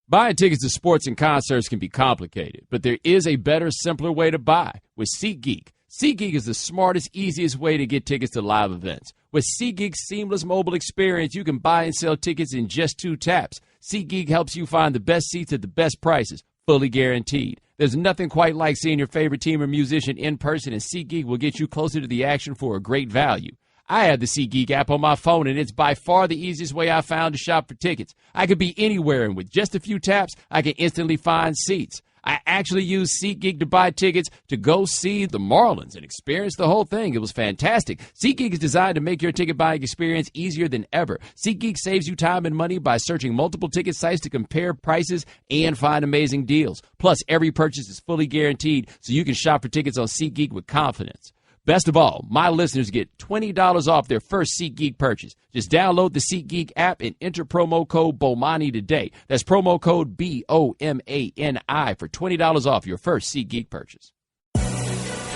Buying tickets to sports and concerts can be complicated, but there is a better, simpler way to buy with SeatGeek. SeatGeek is the smartest, easiest way to get tickets to live events. With SeatGeek's seamless mobile experience, you can buy and sell tickets in just 2 taps. SeatGeek helps you find the best seats at the best prices, fully guaranteed. There's nothing quite like seeing your favorite team or musician in person, and SeatGeek will get you closer to the action for a great value. I have the SeatGeek app on my phone, and it's by far the easiest way I've found to shop for tickets. I could be anywhere, and with just a few taps, I can instantly find seats. I actually used SeatGeek to buy tickets to go see the Marlins and experience the whole thing. It was fantastic. SeatGeek is designed to make your ticket buying experience easier than ever. SeatGeek saves you time and money by searching multiple ticket sites to compare prices and find amazing deals. Plus, every purchase is fully guaranteed, so you can shop for tickets on SeatGeek with confidence. Best of all, my listeners get $20 off their first SeatGeek purchase. Just download the SeatGeek app and enter promo code Bomani today. That's promo code BOMANI for $20 off your first SeatGeek purchase.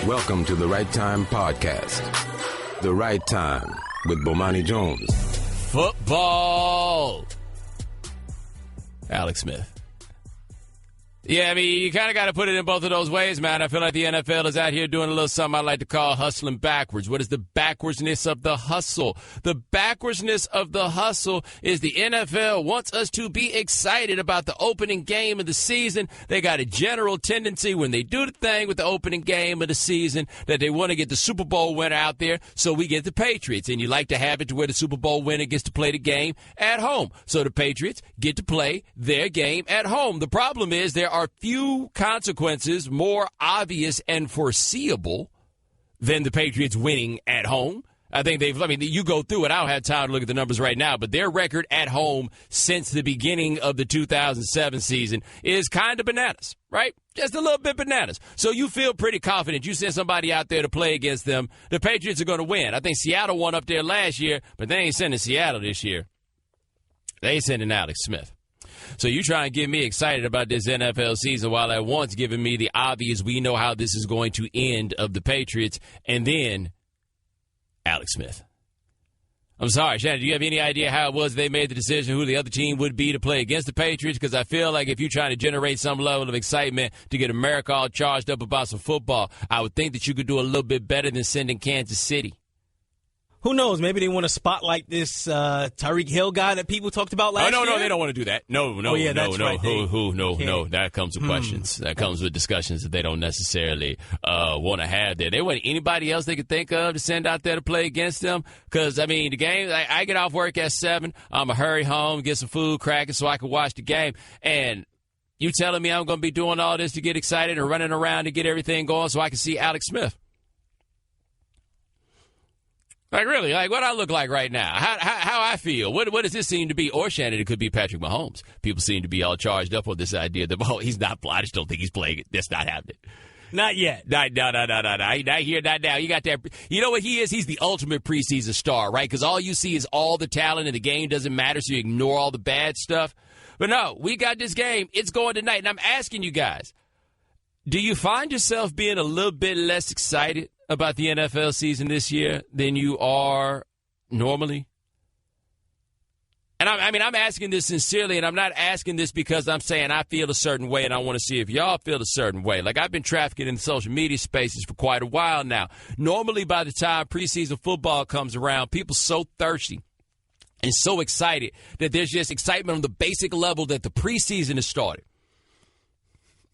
Welcome to the Right Time Podcast. The Right Time with Bomani Jones. Football. Alex Smith. Yeah, I mean, you kind of got to put it in both of those ways, man. I feel like the NFL is out here doing a little something I like to call hustling backwards. What is the backwardsness of the hustle? The backwardsness of the hustle is the NFL wants us to be excited about the opening game of the season. They got a general tendency when they do the thing with the opening game of the season that they want to get the Super Bowl winner out there, so we get the Patriots. And you like to have it to where the Super Bowl winner gets to play the game at home. So the Patriots get to play their game at home. The problem is there are few consequences more obvious and foreseeable than the Patriots winning at home. I think you go through it. I don't have time to look at the numbers right now, but their record at home since the beginning of the 2007 season is kind of bananas, right? Just a little bit bananas. So you feel pretty confident. You send somebody out there to play against them, the Patriots are going to win. I think Seattle won up there last year, but they ain't sending Seattle this year. They ain't sending Alex Smith. So you try and get me excited about this NFL season while at once giving me the obvious, we know how this is going to end of the Patriots, and then Alex Smith. I'm sorry, Shannon, do you have any idea how it was they made the decision who the other team would be to play against the Patriots? Because I feel like if you're trying to generate some level of excitement to get America all charged up about some football, I would think that you could do a little bit better than sending Kansas City. Who knows? Maybe they want to spotlight this Tyreek Hill guy that people talked about last year. No, they don't want to do that. No. Right. No. That comes with questions. That comes with discussions that they don't necessarily want to have there. They want anybody else they could think of to send out there to play against them. Because, I mean, the game, I get off work at 7. I'm going to hurry home, get some food cracking so I can watch the game. And you telling me I'm going to be doing all this to get excited and running around to get everything going so I can see Alex Smith? Like, really? Like, what I look like right now? How I feel? What does this seem to be? Or, Shannon, it could be Patrick Mahomes. People seem to be all charged up on this idea that, he's not blind. I just don't think he's playing it. That's not happening. Not yet. No. Not here, not now. You got that. You know what he is? He's the ultimate preseason star, right? Because all you see is all the talent and the game doesn't matter, so you ignore all the bad stuff. But no, we got this game. It's going tonight. And I'm asking you guys, do you find yourself being a little bit less excited about the NFL season this year than you are normally? And I'm asking this sincerely, and I'm not asking this because I'm saying I feel a certain way, and I want to see if y'all feel a certain way. Like, I've been trafficking in social media spaces for quite a while now. Normally, by the time preseason football comes around, people so thirsty and so excited that there's just excitement on the basic level that the preseason has started.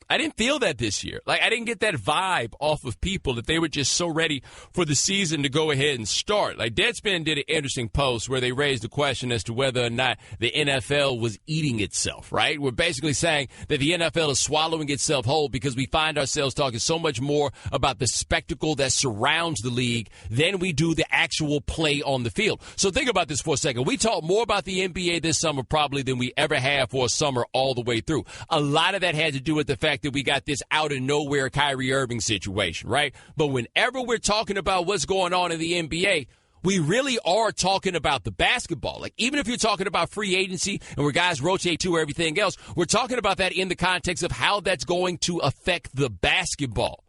I didn't feel that this year. Like, I didn't get that vibe off of people that they were just so ready for the season to go ahead and start. Like, Deadspin did an interesting post where they raised the question as to whether or not the NFL was eating itself, right? We're basically saying that the NFL is swallowing itself whole because we find ourselves talking so much more about the spectacle that surrounds the league than we do the actual play on the field. So think about this for a second. We talk more about the NBA this summer probably than we ever have for a summer all the way through. A lot of that had to do with the fact that we got this out of nowhere Kyrie Irving situation, right? But whenever we're talking about what's going on in the NBA, we really are talking about the basketball. Like, even if you're talking about free agency and where guys rotate to or everything else, we're talking about that in the context of how that's going to affect the basketball.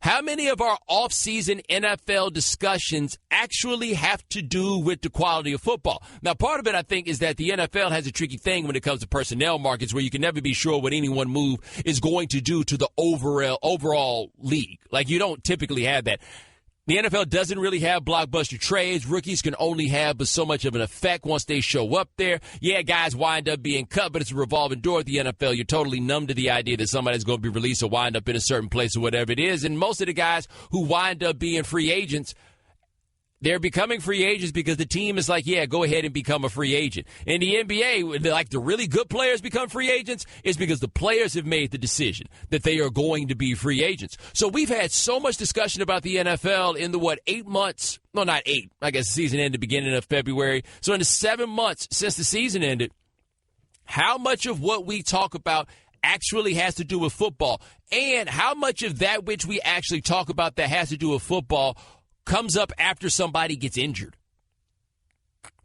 How many of our off-season NFL discussions actually have to do with the quality of football? Now, part of it, I think, is that the NFL has a tricky thing when it comes to personnel markets where you can never be sure what any one move is going to do to the overall league. Like, you don't typically have that. The NFL doesn't really have blockbuster trades. Rookies can only have but so much of an effect once they show up there. Yeah, guys wind up being cut, but it's a revolving door at the NFL. You're totally numb to the idea that somebody's going to be released or wind up in a certain place or whatever it is. And most of the guys who wind up being free agents, they're becoming free agents because the team is like, yeah, go ahead and become a free agent. In the NBA, like the really good players become free agents, is because the players have made the decision that they are going to be free agents. So we've had so much discussion about the NFL in the, 8 months? No, not 8. I guess the season ended beginning of February. So in the 7 months since the season ended, how much of what we talk about actually has to do with football? And how much of that which we actually talk about that has to do with football comes up after somebody gets injured?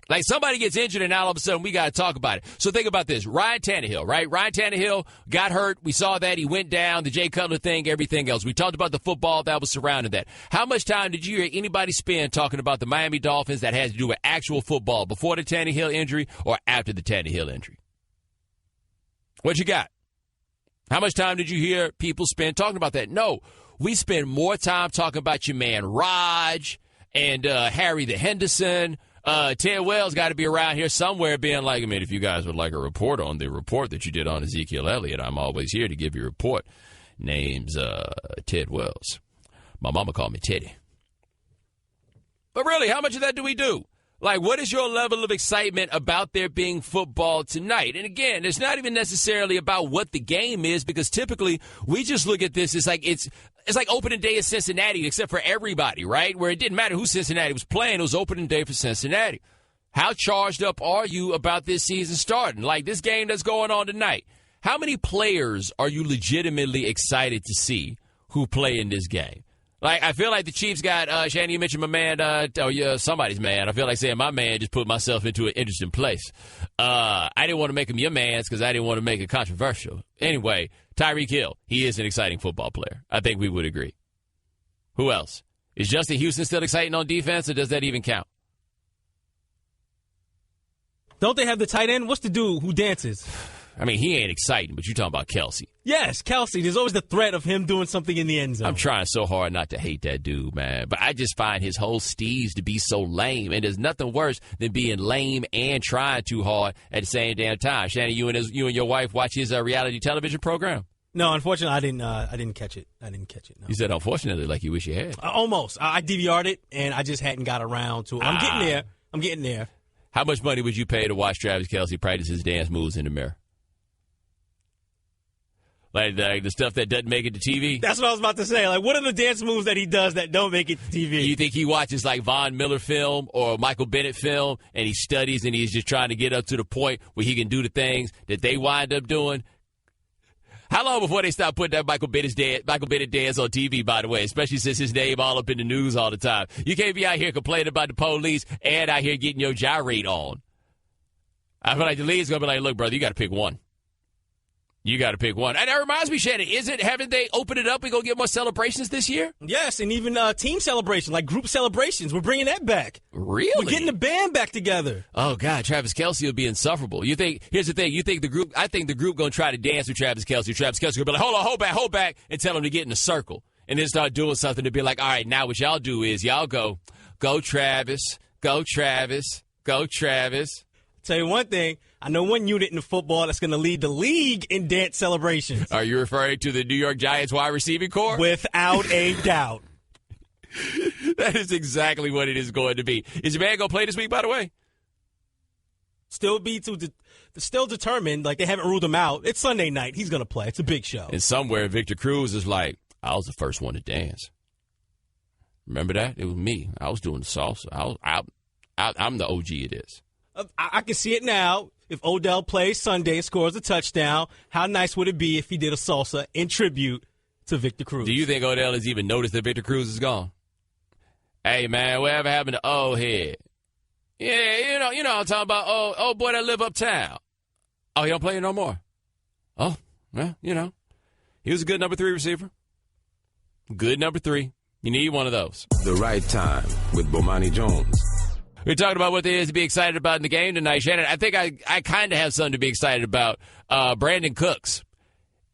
Like, somebody gets injured and now all of a sudden we got to talk about it. So think about this. Ryan Tannehill, right? Ryan Tannehill got hurt. We saw that. He went down. The Jay Cutler thing, everything else. We talked about the football that was surrounding that. How much time did you hear anybody spend talking about the Miami Dolphins that has to do with actual football before the Tannehill injury or after the Tannehill injury? What you got? How much time did you hear people spend talking about that? No. We spend more time talking about your man Raj and Harry the Henderson. Ted Wells got to be around here somewhere being like, I mean, if you guys would like a report on the report that you did on Ezekiel Elliott, I'm always here to give you a report. Name's Ted Wells. My mama called me Teddy. But really, how much of that do we do? Like, what is your level of excitement about there being football tonight? And again, it's not even necessarily about what the game is, because typically we just look at this as like it's like opening day of Cincinnati, except for everybody, right? Where it didn't matter who Cincinnati was playing, it was opening day for Cincinnati. How charged up are you about this season starting? Like this game that's going on tonight. How many players are you legitimately excited to see who play in this game? Like, I feel like the Chiefs got, Shannon, you mentioned my man, somebody's man. I feel like saying my man just put myself into an interesting place. I didn't want to make him your man's because I didn't want to make it controversial. Anyway, Tyreek Hill, he is an exciting football player. I think we would agree. Who else? Is Justin Houston still exciting on defense, or does that even count? Don't they have the tight end? What's the dude who dances? I mean, he ain't exciting, but you're talking about Kelsey. Yes, Kelsey. There's always the threat of him doing something in the end zone. I'm trying so hard not to hate that dude, man. But I just find his whole steez to be so lame. And there's nothing worse than being lame and trying too hard at the same damn time. Shannon, you and your wife watch his reality television program? No, unfortunately, I didn't catch it. No. You said unfortunately, like you wish you had. Almost. I DVR'd it, and I just hadn't got around to it. I'm getting there. How much money would you pay to watch Travis Kelce practice his dance moves in the mirror? Like the stuff that doesn't make it to TV? That's what I was about to say. Like, what are the dance moves that he does that don't make it to TV? You think he watches like Von Miller film or Michael Bennett film, and he studies and he's just trying to get up to the point where he can do the things that they wind up doing? How long before they stop putting that Michael Bennett dance on TV, by the way, especially since his name all up in the news all the time? You can't be out here complaining about the police and out here getting your gyrate on. I feel like the league's going to be like, look, brother, you got to pick one. You got to pick one. And that reminds me, Shannon, haven't they opened it up and go get more celebrations this year? Yes, and even team celebrations, like group celebrations. We're bringing that back. Really? We're getting the band back together. Oh, God, Travis Kelce will be insufferable. Here's the thing. I think the group going to try to dance with Travis Kelce. Travis Kelce going to be like, hold on, hold back, and tell him to get in a circle. And then start doing something to be like, all right, now what y'all do is y'all go Travis, go Travis, go Travis. Tell you one thing, I know one unit in the football that's going to lead the league in dance celebrations. Are you referring to the New York Giants wide receiving corps? Without a doubt. That is exactly what it is going to be. Is your man going to play this week, by the way? Still determined. Like, they haven't ruled him out. It's Sunday night. He's going to play. It's a big show. And somewhere Victor Cruz is like, I was the first one to dance. Remember that? It was me. I was doing the salsa. I'm the OG of this. I can see it now. If Odell plays Sunday and scores a touchdown, how nice would it be if he did a salsa in tribute to Victor Cruz? Do you think Odell has even noticed that Victor Cruz is gone? Hey, man, whatever happened to old head? Yeah, you know I'm talking about old boy that live uptown. Oh, he don't play no more? Oh, well, he was a good number 3 receiver. Good number 3. You need one of those. The Right Time with Bomani Jones. We're talking about what there is to be excited about in the game tonight. Shannon, I think I kind of have something to be excited about. Brandon Cooks.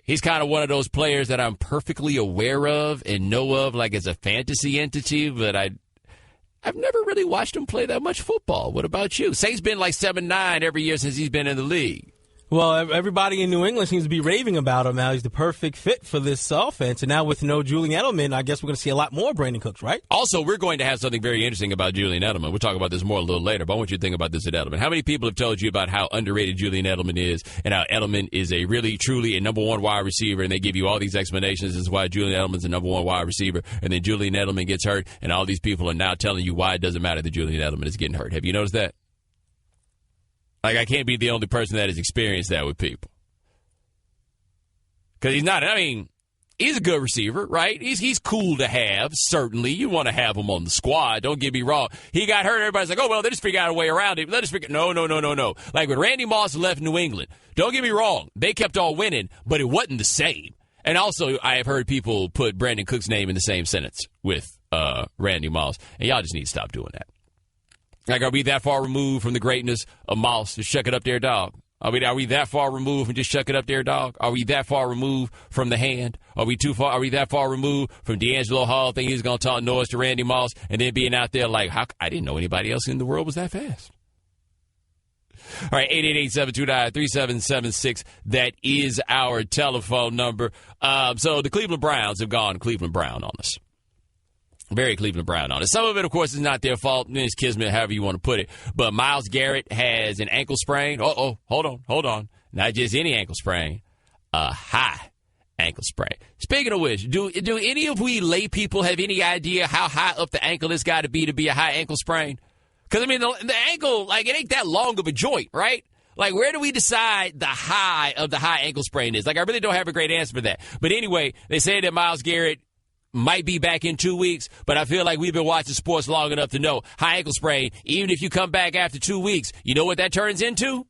He's kind of one of those players that I'm perfectly aware of and know of like as a fantasy entity, but I've never really watched him play that much football. What about you? Saint's been like 7-9 every year since he's been in the league. Well, everybody in New England seems to be raving about him now. He's the perfect fit for this offense. And now with no Julian Edelman, I guess we're going to see a lot more Brandon Cooks, right? Also, we're going to have something very interesting about Julian Edelman. We'll talk about this more a little later, but I want you to think about this at Edelman. How many people have told you about how underrated Julian Edelman is and how Edelman is a really, truly a number one wide receiver, and they give you all these explanations as to why Julian Edelman's a number one wide receiver, and then Julian Edelman gets hurt, and all these people are now telling you why it doesn't matter that Julian Edelman is getting hurt. Have you noticed that? Like, I can't be the only person that has experienced that with people. Because he's not, I mean, he's a good receiver, right? He's cool to have, certainly. You want to have him on the squad, don't get me wrong. He got hurt, everybody's like, oh, well, they just figured out a way around it. No. Like when Randy Moss left New England, don't get me wrong, they kept on winning, but it wasn't the same. And also, I have heard people put Brandon Cook's name in the same sentence with Randy Moss, and y'all just need to stop doing that. Like, are we that far removed from the greatness of Moss? Just chuck it up there, dog. Are we that far removed from just chuck it up there, dog? Are we that far removed from the hand? Are we that far removed from D'Angelo Hall thinking he's going to talk noise to Randy Moss and then being out there like, I didn't know anybody else in the world was that fast. All right, 888-729-3776. That is our telephone number. So the Cleveland Browns have gone Cleveland Brown on us. Very Cleveland Brown on it. Some of it, of course, is not their fault. It's kismet, however you want to put it. But Myles Garrett has an ankle sprain. Hold on. Not just any ankle sprain. A high ankle sprain. Speaking of which, do any of we lay people have any idea how high up the ankle this got to be a high ankle sprain? Because, I mean, the ankle, like, it ain't that long of a joint, right? Like, where do we decide the high of the high ankle sprain is? Like, I really don't have a great answer for that. But anyway, they say that Myles Garrett might be back in 2 weeks, but I feel like we've been watching sports long enough to know high ankle sprain, even if you come back after 2 weeks, you know what that turns into?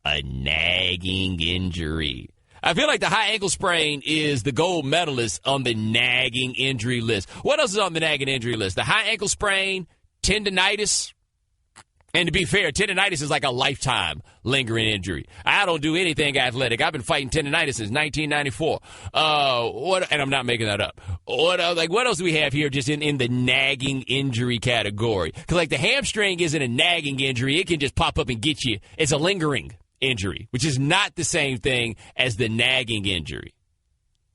A nagging injury. I feel like the high ankle sprain is the gold medalist on the nagging injury list. What else is on the nagging injury list? The high ankle sprain, tendinitis. And to be fair, tendinitis is like a lifetime lingering injury. I don't do anything athletic. I've been fighting tendinitis since 1994. And I'm not making that up. What else do we have here just in the nagging injury category? Because, like, the hamstring isn't a nagging injury. It can just pop up and get you. It's a lingering injury, which is not the same thing as the nagging injury.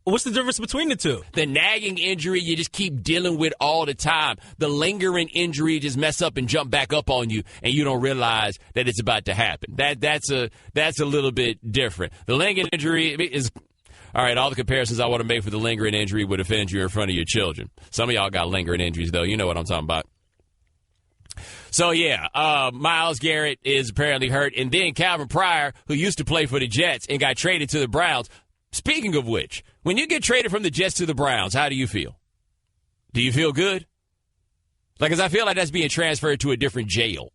What's the difference between the two? The nagging injury you just keep dealing with all the time. The lingering injury just mess up and jump back up on you, and you don't realize that it's about to happen. That's a little bit different. The lingering injury is all right. All the comparisons I want to make for the lingering injury would offend you in front of your children. Some of y'all got lingering injuries though. You know what I'm talking about. So, yeah, Myles Garrett is apparently hurt, and then Calvin Pryor, who used to play for the Jets and got traded to the Browns. Speaking of which, when you get traded from the Jets to the Browns, how do you feel? Do you feel good? Like, because I feel like that's being transferred to a different jail,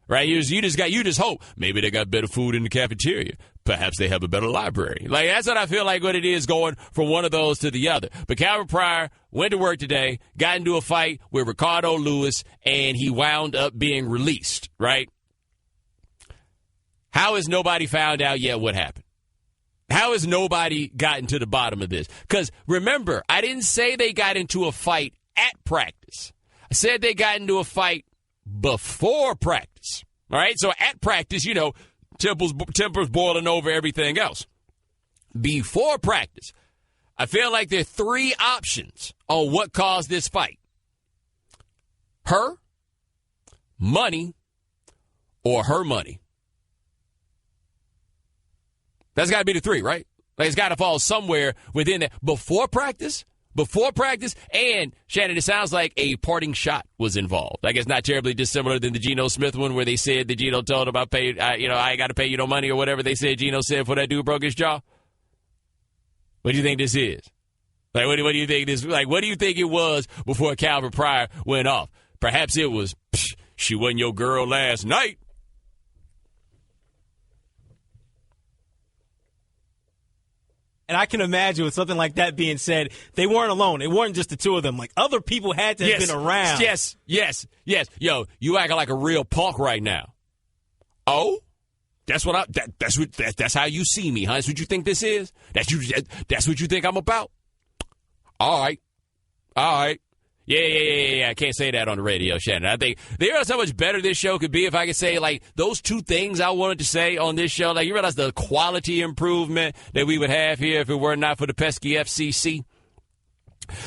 right? You just hope maybe they got better food in the cafeteria. Perhaps they have a better library. Like, that's what I feel like what it is going from one of those to the other. But Calvin Pryor went to work today, got into a fight with Ricardo Lewis, and he wound up being released, right? How has nobody found out yet what happened? How has nobody gotten to the bottom of this? Because remember, I didn't say they got into a fight at practice. I said they got into a fight before practice. All right? So at practice, you know, tempers boiling over everything else. Before practice, I feel like there are three options on what caused this fight. Her, money, or her money. That's got to be the three, right? Like, it's got to fall somewhere within that. Before practice, and, Shannon, it sounds like a parting shot was involved. I guess not terribly dissimilar than the Geno Smith one where they said that Geno told him I ain't got to pay you no money or whatever they said Geno said before that dude broke his jaw. What do you think this is? Like, what do you think this? Like, what do you think it was before Calvin Pryor went off? Perhaps it was, she wasn't your girl last night. And I can imagine with something like that being said, they weren't alone. It weren't just the two of them. Like, other people had to have been around. Yes. Yo, you acting like a real punk right now. Oh? That's how you see me, huh? That's what you think this is? That's what you think I'm about? All right. Yeah. I can't say that on the radio, Shannon. I think they realize how much better this show could be if I could say, like, those two things I wanted to say on this show. Like, you realize the quality improvement that we would have here if it were not for the pesky FCC?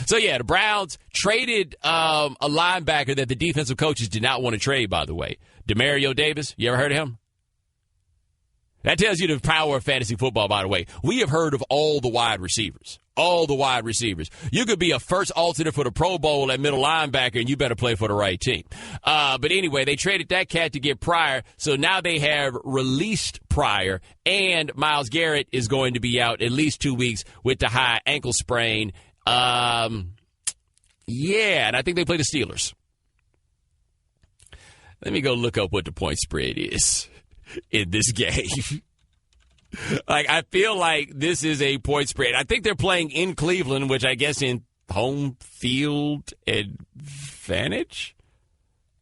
So, yeah, the Browns traded a linebacker that the defensive coaches did not want to trade, by the way. Demario Davis. You ever heard of him? That tells you the power of fantasy football, by the way. We have heard of all the wide receivers. You could be a first alternate for the Pro Bowl at middle linebacker, and you better play for the right team. But anyway, they traded that cat to get Pryor, so now they have released Pryor, and Myles Garrett is going to be out at least 2 weeks with the high ankle sprain. And I think they play the Steelers. Let me go look up what the point spread is in this game. Like, I feel like this is a point spread. I think they're playing in Cleveland, which I guess in home field advantage.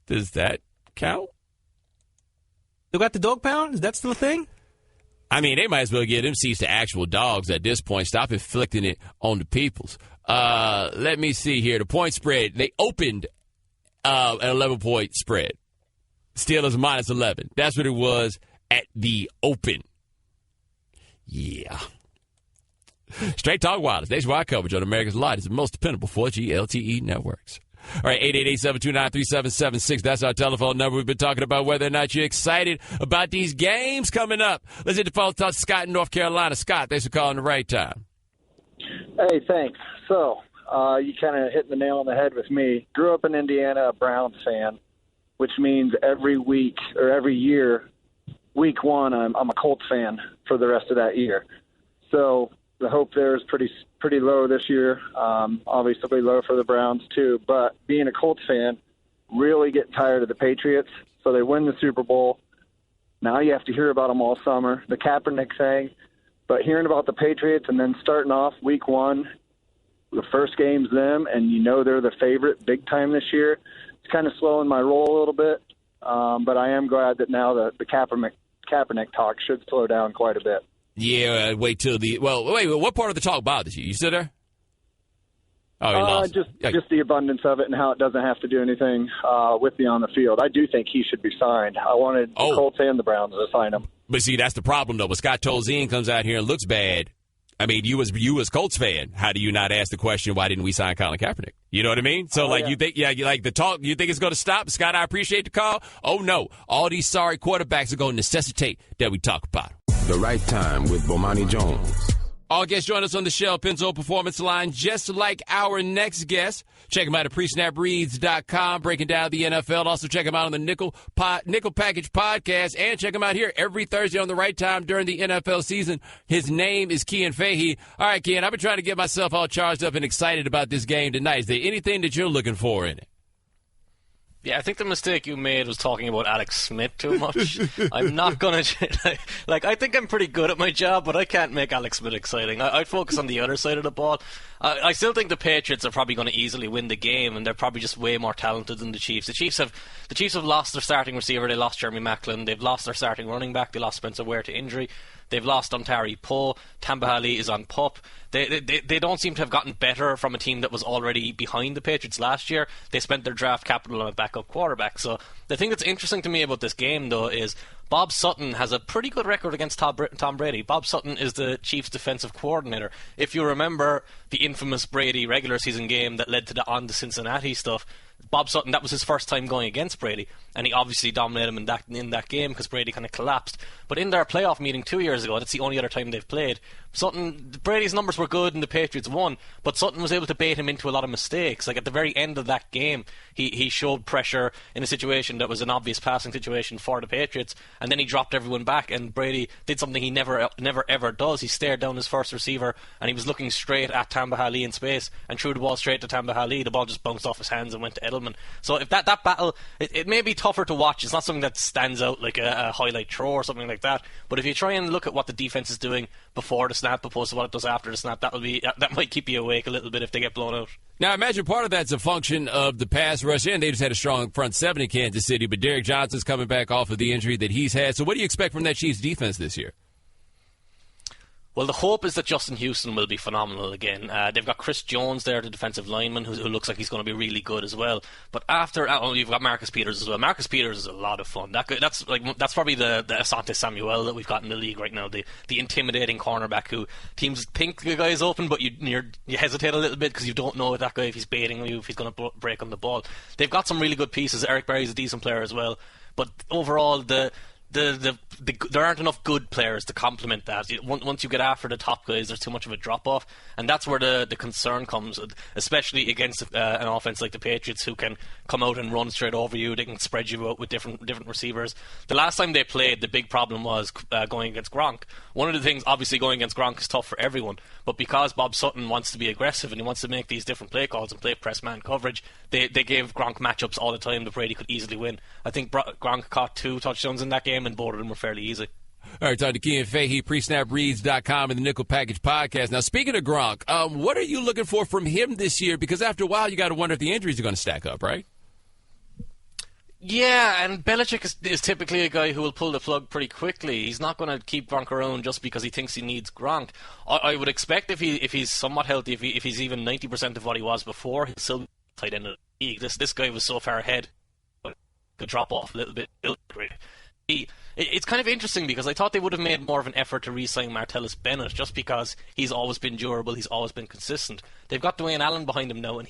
Does that count? They got the dog pound? Is that still a thing? I mean, they might as well give them seats to actual dogs at this point. Stop inflicting it on the peoples. Let me see here. The point spread, they opened an 11-point spread. Steelers minus 11. That's what it was at the open. Yeah. Straight Talk Wireless. Nationwide coverage on America's largest and most dependable 4G LTE networks. All right, 888-729-3776. That's our telephone number. We've been talking about whether or not you're excited about these games coming up. Let's hit the phone. Talk to Scott in North Carolina. Scott, thanks for calling the right time. Hey, thanks. So, you kind of hit the nail on the head with me. Grew up in Indiana, a Browns fan, which means every week or every year, week one, I'm a Colts fan for the rest of that year. So the hope there is pretty low this year. Obviously low for the Browns too. But being a Colts fan, really get tired of the Patriots. So they win the Super Bowl. Now you have to hear about them all summer. The Kaepernick thing. But hearing about the Patriots and then starting off week one, the first game's them, and you know they're the favorite big time this year. It's kind of slowing my roll a little bit. But I am glad that now the Kaepernick talk should slow down quite a bit. Yeah, wait till what part of the talk bothers you? You still there? Oh, he lost. Just the abundance of it and how it doesn't have to do anything with me on the field. I do think he should be signed. I wanted the Colts and the Browns to sign him. But see, that's the problem, though. When Scott Tolzien comes out here and looks bad, I mean, you as Colts fan, how do you not ask the question, why didn't we sign Colin Kaepernick? You know what I mean? So, you think, you like the talk, you think it's going to stop? Scott, I appreciate the call. Oh, no. All these sorry quarterbacks are going to necessitate that we talk about them. The Right Time with Bomani Jones. All guests join us on the Shell Pennzoil Performance Line, just like our next guest. Check them out at presnapreads.com, breaking down the NFL. Also check them out on the Nickel Package Podcast, and check them out here every Thursday on the Right Time during the NFL season. His name is Kian Fahey. All right, Kian, I've been trying to get myself all charged up and excited about this game tonight. Is there anything that you're looking for in it? Yeah, I think the mistake you made was talking about Alex Smith too much. I'm not going to... I think I'm pretty good at my job, but I can't make Alex Smith exciting. I'd focus on the other side of the ball. I still think the Patriots are probably going to easily win the game, and they're probably just way more talented than the Chiefs. The Chiefs have lost their starting receiver. They lost Jeremy Maclin. They've lost their starting running back. They lost Spencer Ware to injury. They've lost Ontari Poe. Tamba Hali is on PUP. They don't seem to have gotten better from a team that was already behind the Patriots last year. They spent their draft capital on a backup quarterback. So the thing that's interesting to me about this game, though, is Bob Sutton has a pretty good record against Tom Brady. Bob Sutton is the Chiefs' defensive coordinator. If you remember the infamous Brady regular season game that led to the Cincinnati stuff, Bob Sutton, that was his first time going against Brady, and he obviously dominated him in that game because Brady kind of collapsed. But in their playoff meeting 2 years ago, that's the only other time they've played, Brady's numbers were good and the Patriots won, but Sutton was able to bait him into a lot of mistakes. Like at the very end of that game, he showed pressure in a situation that was an obvious passing situation for the Patriots, and then he dropped everyone back, and Brady did something he never ever does. He stared down his first receiver, and he was looking straight at Tamba Hali in space, and threw the ball straight to Tamba Hali. The ball just bounced off his hands and went to Edelman. So if that battle, it may be tougher to watch. It's not something that stands out like a highlight throw or something like that. But if you try and look at what the defense is doing before the snap opposed to what it does after the snap, that might keep you awake a little bit if they get blown out. Now, I imagine part of that's a function of the pass rush, and they just had a strong front seven in Kansas City, but Derrick Johnson's coming back off of the injury that he's had. So what do you expect from that Chiefs defense this year? Well, the hope is that Justin Houston will be phenomenal again. They've got Chris Jones there, the defensive lineman, who looks like he's going to be really good as well. But after, you've got Marcus Peters as well. Marcus Peters is a lot of fun. That's probably the Asante Samuel that we've got in the league right now. The intimidating cornerback who teams think the guy is open, but you hesitate a little bit because you don't know that guy if he's baiting you, if he's going to break on the ball. They've got some really good pieces. Eric Berry's a decent player as well. But overall, there aren't enough good players to complement that. Once you get after the top guys, there's too much of a drop-off, and that's where the concern comes, especially against an offense like the Patriots, who can come out and run straight over you. They can spread you out with different receivers. The last time they played, the big problem was going against Gronk. One of the things, obviously, going against Gronk is tough for everyone, but because Bob Sutton wants to be aggressive and he wants to make these different play calls and play press man coverage, they gave Gronk matchups all the time that Brady could easily win. I think Gronk caught 2 touchdowns in that game, and both of them were fairly easy. All right, talking to Keelan Fahey, presnapreads.com and the Nickel Package Podcast. Now, speaking of Gronk, what are you looking for from him this year? Because after a while, you got to wonder if the injuries are going to stack up, right? Yeah, and Belichick is typically a guy who will pull the plug pretty quickly. He's not going to keep Gronk around just because he thinks he needs Gronk. I would expect if he's somewhat healthy, if he's even 90% of what he was before, he'll still be tight end of the league. This guy was so far ahead, but could drop off a little bit. It's kind of interesting because I thought they would have made more of an effort to re-sign Martellus Bennett just because he's always been durable, he's always been consistent. They've got Dwayne Allen behind him now, and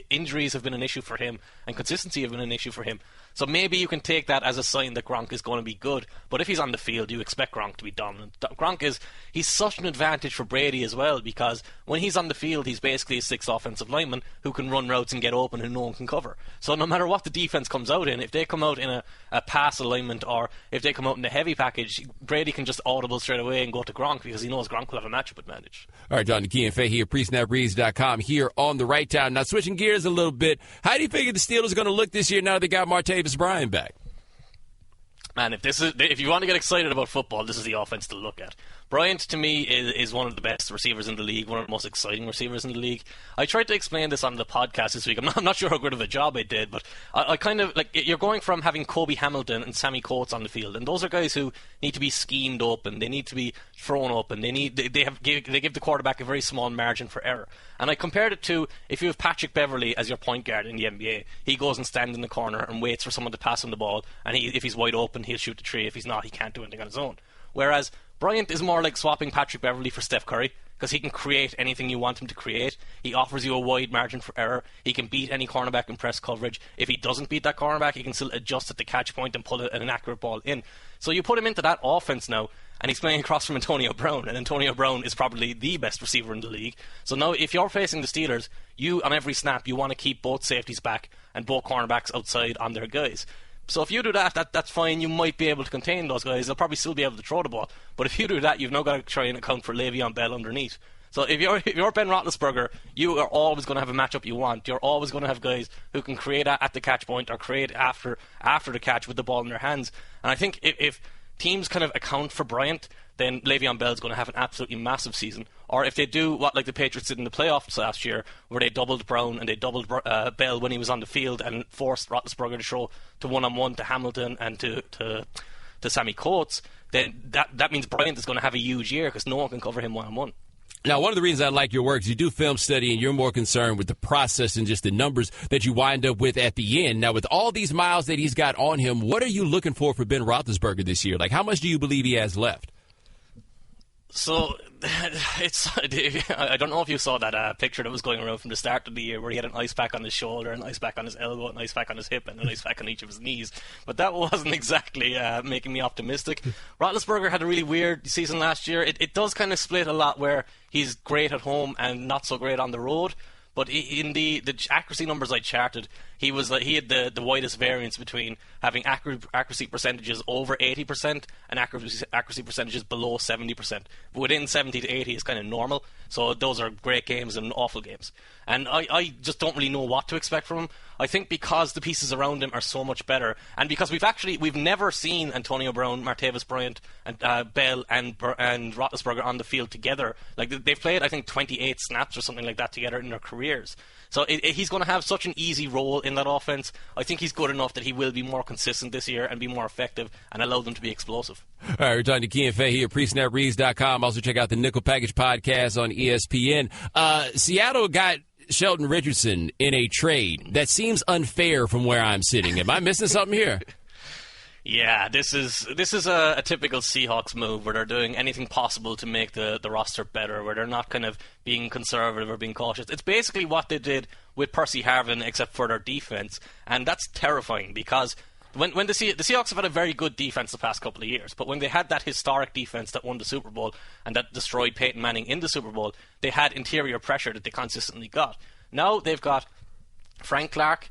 injuries have been an issue for him, and consistency have been an issue for him. So maybe you can take that as a sign that Gronk is going to be good, but if he's on the field, you expect Gronk to be dominant. He's such an advantage for Brady as well, because when he's on the field, he's basically a 6th offensive lineman who can run routes and get open and no one can cover. So no matter what the defense comes out in, if they come out in a pass alignment or if they come out in a heavy package, Brady can just audible straight away and go to Gronk because he knows Gronk will have a matchup advantage. All right, John Keelan Fahey here, presnapreads.com here on the Right Town. Now, switching gears a little bit, how do you figure the Steelers are going to look this year now they got Martavis Bryant back? Man, if you want to get excited about football, this is the offense to look at. Bryant, to me, is one of the best receivers in the league, one of the most exciting receivers in the league. I tried to explain this on the podcast this week. I'm not sure how good of a job I did, but I kind of, like, you're going from having Kobe Hamilton and Sammy Coates on the field, and those are guys who need to be schemed open, they need to be thrown open, they give the quarterback a very small margin for error. And I compared it to if you have Patrick Beverley as your point guard in the NBA, he goes and stands in the corner and waits for someone to pass him the ball, and if he's wide open, he'll shoot the three. If he's not, he can't do anything on his own. Whereas Bryant is more like swapping Patrick Beverley for Steph Curry, because he can create anything you want him to create. He offers you a wide margin for error. He can beat any cornerback in press coverage. If he doesn't beat that cornerback, he can still adjust at the catch point and pull an accurate ball in. So you put him into that offense now, and he's playing across from Antonio Brown, and Antonio Brown is probably the best receiver in the league. So now if you're facing the Steelers, on every snap, you want to keep both safeties back and both cornerbacks outside on their guys. So if you do that's fine. You might be able to contain those guys. They'll probably still be able to throw the ball. But if you do that, you've now got to try and account for Le'Veon Bell underneath. So if you're Ben Roethlisberger, you are always going to have a matchup you want. You're always going to have guys who can create at the catch point or create after the catch with the ball in their hands. And I think if teams kind of account for Bryant, then Le'Veon Bell is going to have an absolutely massive season. Or if they do what like the Patriots did in the playoffs last year, where they doubled Brown and they doubled Bell when he was on the field and forced Roethlisberger to throw to one-on-one to Hamilton and to Sammy Coates, then that means Bryant is going to have a huge year because no one can cover him one-on-one. Now, one of the reasons I like your work is you do film study and you're more concerned with the process and just the numbers that you wind up with at the end. Now, with all these miles that he's got on him, what are you looking for Ben Roethlisberger this year? Like, how much do you believe he has left? So, I don't know if you saw that picture that was going around from the start of the year where he had an ice pack on his shoulder, an ice pack on his elbow, an ice pack on his hip, and an ice pack on each of his knees. But that wasn't exactly making me optimistic. Roethlisberger had a really weird season last year. It does kind of split a lot where he's great at home and not so great on the road. but in the accuracy numbers I charted, he had the widest variance between having accuracy percentages over 80% and accuracy percentages below 70%. But within 70 to 80 is kind of normal. So those are great games and awful games. And I just don't really know what to expect from him. I think because the pieces around him are so much better, and because we've never seen Antonio Brown, Martavis Bryant, and Bell and Roethlisberger on the field together. Like, they've played, I think, 28 snaps or something like that together in their careers. So he's going to have such an easy role in that offense. I think he's good enough that he will be more consistent this year and be more effective and allow them to be explosive. All right, we're talking to Key and Fay here at PreSnapReads.com. Also check out the Nickel Package podcast on ESPN. Seattle got Sheldon Richardson in a trade that seems unfair from where I'm sitting. Am I missing something here? Yeah, this is a typical Seahawks move where they're doing anything possible to make the roster better, where they're not kind of being conservative or being cautious. It's basically what they did with Percy Harvin, except for their defense, and that's terrifying because when the Seahawks have had a very good defense the past couple of years, but when they had that historic defense that won the Super Bowl and that destroyed Peyton Manning in the Super Bowl, they had interior pressure that they consistently got. Now they've got Frank Clark,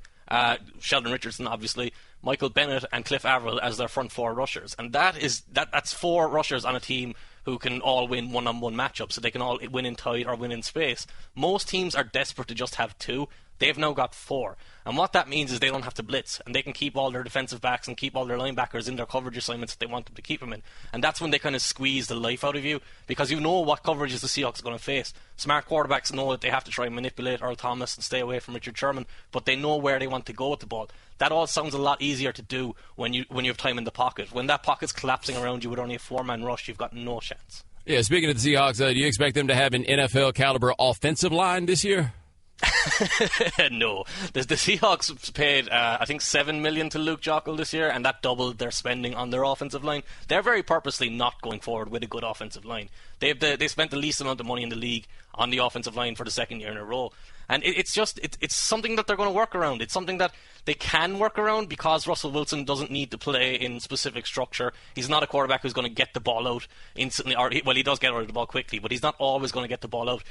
Sheldon Richardson, obviously, Michael Bennett and Cliff Averill as their front four rushers, and that's four rushers on a team who can all win one-on-one matchups, so they can all win in tight or win in space. Most teams are desperate to just have two. They've now got four. And what that means is they don't have to blitz, and they can keep all their defensive backs and keep all their linebackers in their coverage assignments that they want them to keep them in. And that's when they kind of squeeze the life out of you, because you know what coverages the Seahawks are going to face. Smart quarterbacks know that they have to try and manipulate Earl Thomas and stay away from Richard Sherman, but they know where they want to go with the ball. That all sounds a lot easier to do when you have time in the pocket. When that pocket's collapsing around you with only a four-man rush, you've got no chance. Yeah, speaking of the Seahawks, do you expect them to have an NFL-caliber offensive line this year? No. The Seahawks paid, I think, $7 million to Luke Joeckel this year, and that doubled their spending on their offensive line. They're very purposely not going forward with a good offensive line. They spent the least amount of money in the league on the offensive line for the second year in a row. And it's something that they're going to work around. It's something that they can work around because Russell Wilson doesn't need to play in specific structure. He's not a quarterback who's going to get the ball out instantly. He does get out of the ball quickly, but he's not always going to get the ball out.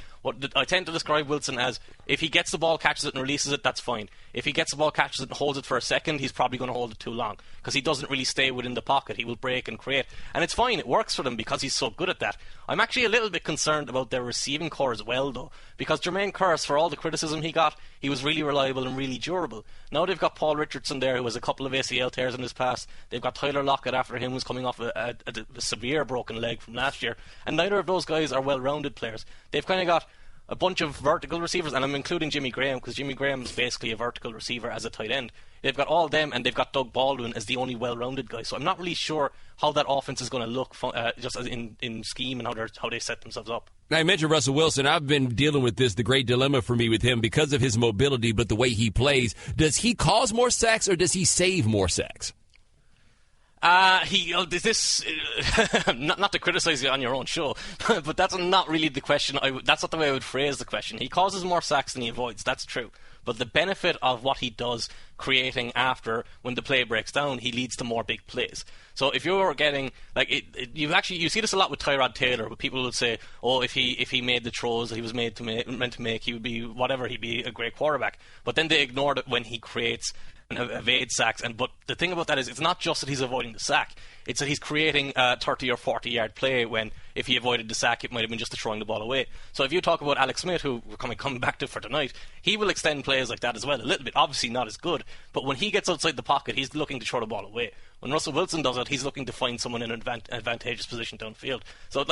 I tend to describe Wilson as, if he gets the ball, catches it and releases it, that's fine. If he gets the ball, catches it and holds it for a second, he's probably going to hold it too long because he doesn't really stay within the pocket. He will break and create. And it's fine. It works for them because he's so good at that. I'm actually a little bit concerned about their receiving core as well, though, because Jermaine Kearse, for all the criticism he got, he was really reliable and really durable. Now they've got Paul Richardson there, who has a couple of ACL tears in his past. They've got Tyler Lockett after him, who's coming off a severe broken leg from last year. And neither of those guys are well-rounded players. They've kind of got a bunch of vertical receivers, and I'm including Jimmy Graham because Jimmy Graham's basically a vertical receiver as a tight end. They've got all them, and they've got Doug Baldwin as the only well-rounded guy. So I'm not really sure how that offense is going to look just as in scheme and how they set themselves up. Now, I mentioned Russell Wilson. I've been dealing with the great dilemma for me with him because of his mobility, but the way he plays. Does he cause more sacks or does he save more sacks? Not to criticize you on your own show, but that's not really the question. That's not the way I would phrase the question. He causes more sacks than he avoids. That's true. But the benefit of what he does creating after, when the play breaks down, he leads to more big plays. So if you're getting, you see this a lot with Tyrod Taylor, where people would say, oh, if he made the throws that he was meant to make, he would be whatever, he'd be a great quarterback. But then they ignored it when he creates and evades sacks. But the thing about that is, it's not just that he's avoiding the sack. It's that he's creating a 30 or 40 yard play when, if he avoided the sack, it might have been just throwing the ball away. So if you talk about Alex Smith, who we're coming back to for tonight, he will extend plays like that as well a little bit. Obviously not as good, but when he gets outside the pocket, he's looking to throw the ball away. When Russell Wilson does it, he's looking to find someone in an advantageous position downfield. So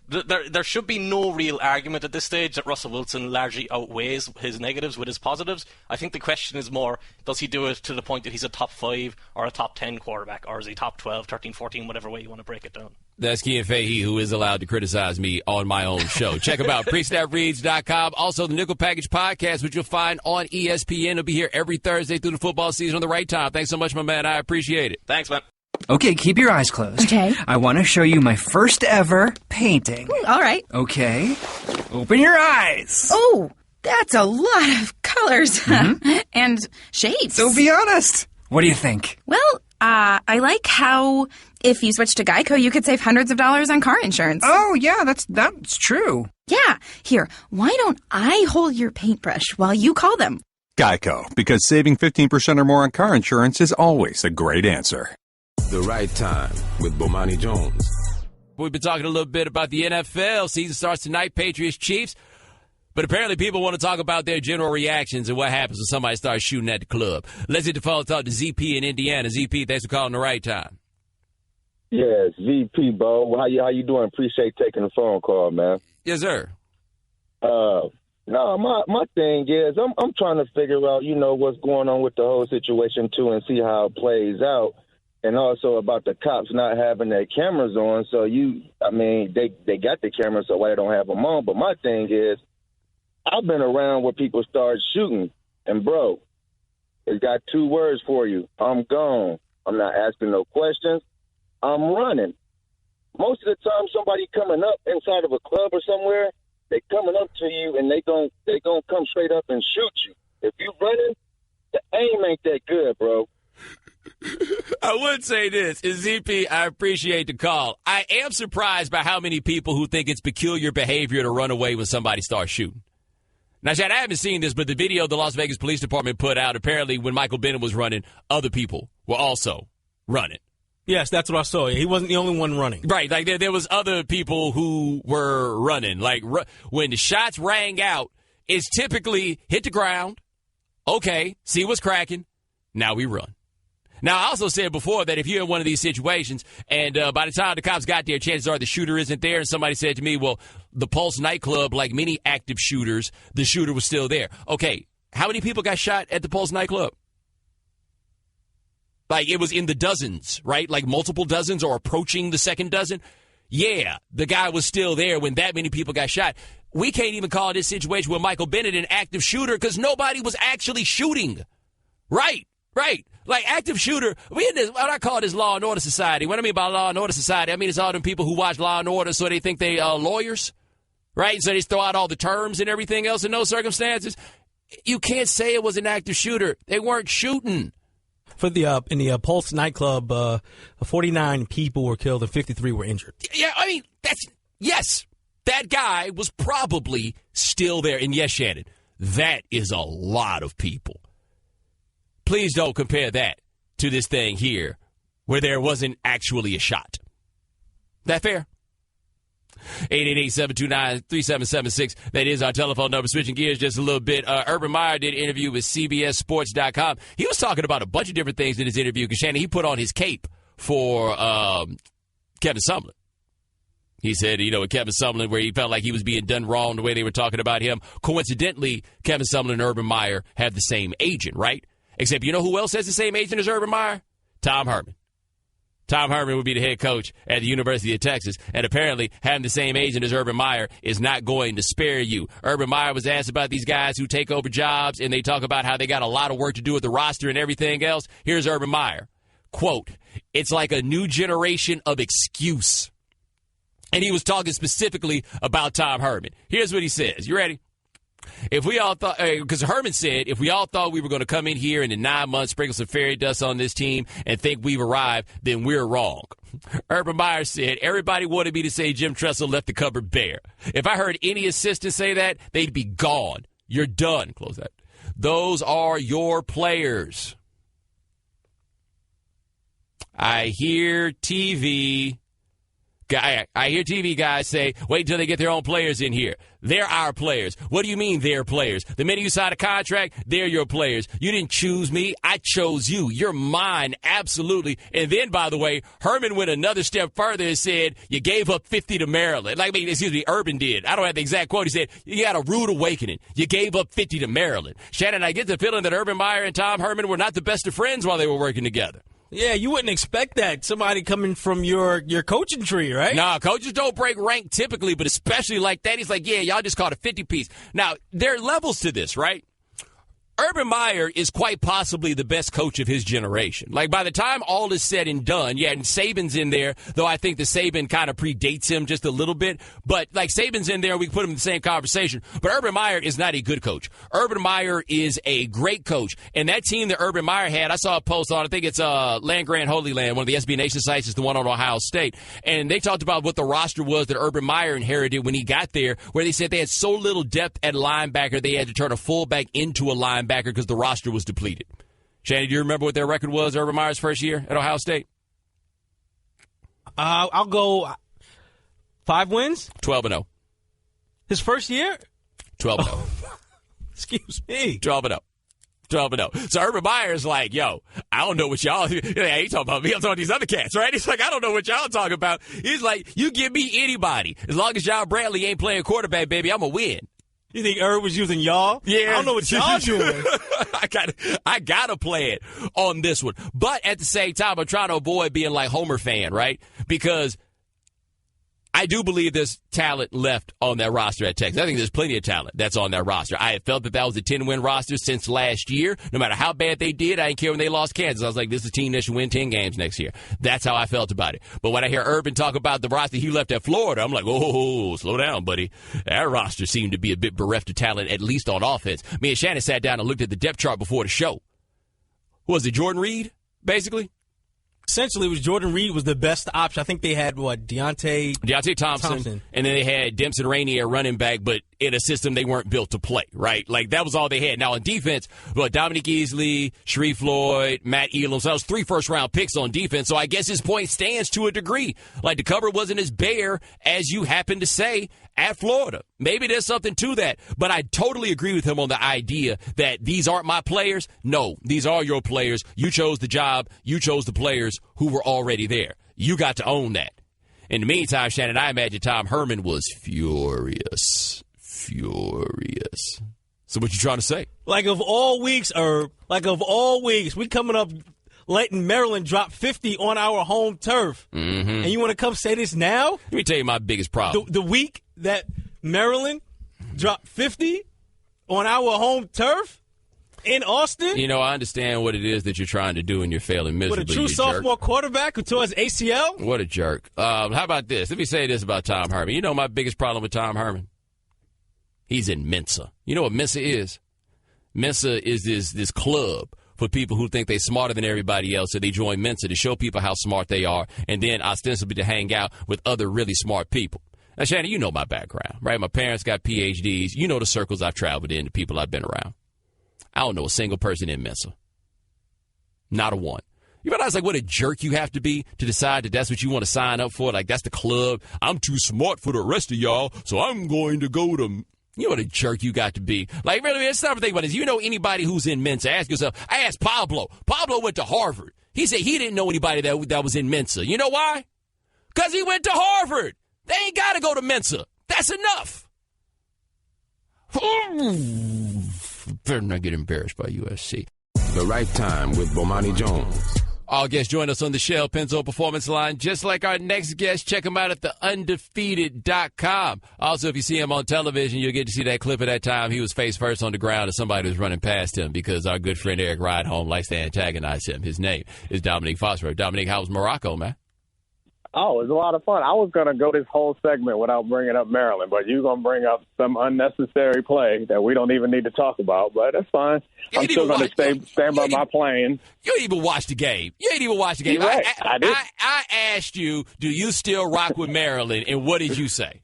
there should be no real argument at this stage that Russell Wilson largely outweighs his negatives with his positives. I think the question is more, does he do it to the point that he's a top 5 or a top 10 quarterback, or is he top 12, 13, 14, whatever way you want to break it down? That's Kean Fahey, who is allowed to criticize me on my own show. Check him out, PreSnapReads.com. Also, the Nickel Package podcast, which you'll find on ESPN. It'll be here every Thursday through the football season on the right time. Thanks so much, my man. I appreciate it. Thanks, man. Okay, keep your eyes closed. Okay. I want to show you my first ever painting. All right. Okay. Open your eyes. Oh, that's a lot of colors and shapes. So be honest. What do you think? Well, I like how if you switch to Geico, you could save hundreds of dollars on car insurance. Oh, yeah, that's true. Yeah. Here, why don't I hold your paintbrush while you call them? Geico, because saving 15% or more on car insurance is always a great answer. The Right Time with Bomani Jones. We've been talking a little bit about the NFL. Season starts tonight, Patriots, Chiefs. But apparently people want to talk about their general reactions and what happens when somebody starts shooting at the club. Let's hit the phone and talk to ZP in Indiana. ZP, thanks for calling The Right Time. Yes, VP, Bo. How you doing? Appreciate taking the phone call, man. Yes, sir. No, my thing is I'm trying to figure out, what's going on with the whole situation, too, and see how it plays out. And also about the cops not having their cameras on. So, they got the cameras, so why they don't have them on. But my thing is, I've been around where people start shooting. And, bro, it's got two words for you. I'm gone. I'm not asking no questions. I'm running. Most of the time, somebody coming up inside of a club or somewhere, they coming up to you and they gonna come straight up and shoot you. If you running, the aim ain't that good, bro. I would say this. ZP, I appreciate the call. I am surprised by how many people who think it's peculiar behavior to run away when somebody starts shooting. Now, Chad, I haven't seen this, but the video the Las Vegas Police Department put out, apparently when Michael Bennett was running, other people were also running. Yes, that's what I saw. He wasn't the only one running. Right, like there was other people who were running. Like when the shots rang out, it's typically hit the ground, okay, see what's cracking, now we run. Now, I also said before that if you're in one of these situations and by the time the cops got there, chances are the shooter isn't there. And somebody said to me, well, the Pulse nightclub, like many active shooters, the shooter was still there. Okay, how many people got shot at the Pulse nightclub? Like it was in the dozens, right? Like multiple dozens or approaching the second dozen. Yeah, the guy was still there when that many people got shot. We can't even call this situation with Michael Bennett an active shooter because nobody was actually shooting. Right. Like active shooter, we in this, what I call this law and order society. What I mean by law and order society, I mean it's all them people who watch Law and Order so they think they are lawyers, right? So they throw out all the terms and everything else in those circumstances. You can't say it was an active shooter. They weren't shooting. For the in the Pulse nightclub, 49 people were killed and 53 were injured. Yeah, I mean yes, that guy was probably still there. And yes, Shannon, that is a lot of people. Please don't compare that to this thing here where there wasn't actually a shot. That fair? 888-729-3776. That is our telephone number. Switching gears just a little bit. Urban Meyer did an interview with CBSSports.com. He was talking about a bunch of different things in his interview because, Shannon, he put on his cape for Kevin Sumlin. He said, with Kevin Sumlin, where he felt like he was being done wrong the way they were talking about him. Coincidentally, Kevin Sumlin and Urban Meyer have the same agent, right? Except you know who else has the same agent as Urban Meyer? Tom Herman. Tom Herman would be the head coach at the University of Texas, and apparently having the same agent as Urban Meyer is not going to spare you. Urban Meyer was asked about these guys who take over jobs, and they talk about how they got a lot of work to do with the roster and everything else. Here's Urban Meyer. Quote, it's like a new generation of excuse. And he was talking specifically about Tom Herman. Here's what he says. You ready? If we all thought, because Herman said, if we all thought we were going to come in here and in 9 months sprinkle some fairy dust on this team and think we've arrived, then we're wrong. Urban Meyer said, everybody wanted me to say Jim Tressel left the cupboard bare. If I heard any assistant say that, they'd be gone. You're done. Close that. Those are your players. I hear TV guys say, wait until they get their own players in here. They're our players. What do you mean they're players? The minute you sign a contract, they're your players. You didn't choose me. I chose you. You're mine, absolutely. And then, by the way, Herman went another step further and said, you gave up 50 to Maryland. Urban did. I don't have the exact quote. He said, you got a rude awakening. You gave up 50 to Maryland. Shannon, I get the feeling that Urban Meyer and Tom Herman were not the best of friends while they were working together. Yeah, you wouldn't expect that. Somebody coming from your coaching tree, right? Nah, coaches don't break rank typically, but especially like that. He's like, yeah, y'all just caught a 50-piece. Now, there are levels to this, right? Urban Meyer is quite possibly the best coach of his generation. Like, by the time all is said and done, yeah, and Saban's in there, though I think the Saban kind of predates him just a little bit. But, like, Saban's in there, we can put him in the same conversation. But Urban Meyer is not a good coach. Urban Meyer is a great coach. And that team that Urban Meyer had, I saw a post on, I think it's Land Grant Holy Land, one of the SB Nation sites, is the one on Ohio State. And they talked about what the roster was that Urban Meyer inherited when he got there, where they said they had so little depth at linebacker, they had to turn a fullback into a linebacker because the roster was depleted. Shannon, do you remember what their record was Urban Meyer's first year at Ohio State? I'll go 5 wins. 12-0. His first year? 12-0. Excuse me. 12-0. 12-0. So Urban Meyer's like, yo, I don't know what y'all, he talking about me, I'm talking about these other cats, right? He's like, I don't know what y'all talking about. He's like, you give me anybody. As long as y'all Bradley ain't playing quarterback, baby, I'm going to win. You think Irv was using y'all? Yeah. I don't know what y'all doing. I gotta play it on this one. But at the same time, I'm trying to avoid being like Homer fan, right? Because I do believe there's talent left on that roster at Texas. I think there's plenty of talent that's on that roster. I have felt that was a 10-win roster since last year. No matter how bad they did, I didn't care when they lost Kansas. I was like, this is a team that should win 10 games next year. That's how I felt about it. But when I hear Urban talk about the roster he left at Florida, I'm like, oh, slow down, buddy. That roster seemed to be a bit bereft of talent, at least on offense. Me and Shannon sat down and looked at the depth chart before the show. Who was it, Jordan Reed, basically? Essentially, it was Jordan Reed was the best option. I think they had, Deontay Thompson. And then they had Dempsey Rainey at running back, but in a system they weren't built to play, right? Like, that was all they had. Now, on defense, Dominique Easley, Sharif Floyd, Matt Elam, so that was 3 first-round picks on defense, so I guess his point stands to a degree. Like, the cover wasn't as bare as you happen to say at Florida. Maybe there's something to that, but I totally agree with him on the idea that these aren't my players. No, these are your players. You chose the job. You chose the players who were already there. You got to own that. In the meantime, Shannon, I imagine Tom Herman was furious. So what you trying to say? Like, of all weeks, we coming up letting Maryland drop 50 on our home turf. Mm-hmm. And you want to come say this now? Let me tell you my biggest problem. The week that Maryland dropped 50 on our home turf in Austin? You know, I understand what it is that you're trying to do, and you're failing miserably. With a true sophomore quarterback who tore his ACL? What a jerk. How about this? Let me say this about Tom Herman. You know my biggest problem with Tom Herman? He's in Mensa. You know what Mensa is? Mensa is this club for people who think they're smarter than everybody else, so they join Mensa to show people how smart they are, and then ostensibly to hang out with other really smart people. Now, Shannon, you know my background, right? My parents got PhDs. You know the circles I've traveled in, the people I've been around. I don't know a single person in Mensa. Not a one. You realize, like, what a jerk you have to be to decide that that's what you want to sign up for? Like, that's the club. I'm too smart for the rest of y'all, so I'm going to go to... You know what a jerk you got to be. Like, really, it's not to think about this. You know anybody who's in Mensa, ask yourself. I asked Pablo. Pablo went to Harvard. He said he didn't know anybody that was in Mensa. You know why? Because he went to Harvard. They ain't got to go to Mensa. That's enough. Better not get embarrassed by USC. The Right Time with Bomani Jones. All guests join us on the Shell Pennzoil Performance Line. Just like our next guest, check him out at theundefeated.com. Also, if you see him on television, you'll get to see that clip of that time he was face first on the ground as somebody was running past him because our good friend Eric Rideholm likes to antagonize him. His name is Dominique Foxworth. Dominique, how was Morocco, man? Oh, it was a lot of fun. I was going to go this whole segment without bringing up Maryland, but you're going to bring up some unnecessary play that we don't even need to talk about, but that's fine. I'm still going to stand by my plan. You ain't even watch the game. You ain't even watch the game. Right. I did. I asked you, do you still rock with Maryland, and what did you say?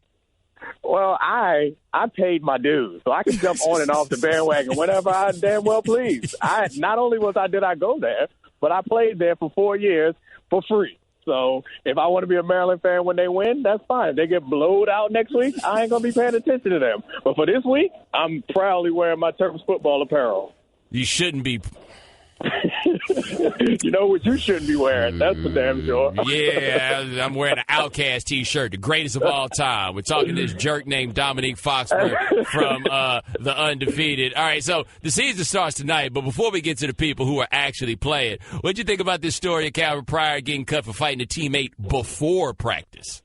Well, I paid my dues, so I can jump on and off the bandwagon whenever I damn well please. Not only did I go there, but I played there for 4 years for free. So if I want to be a Maryland fan when they win, that's fine. If they get blowed out next week, I ain't going to be paying attention to them. But for this week, I'm proudly wearing my Terps football apparel. You shouldn't be. You know what you shouldn't be wearing. That's for damn sure. Yeah, I'm wearing an Outcast T-shirt, the greatest of all time. We're talking to this jerk named Dominique Foxworth from The Undefeated. All right, so the season starts tonight, but before we get to the people who are actually playing, what'd you think about this story of Calvin Pryor getting cut for fighting a teammate before practice?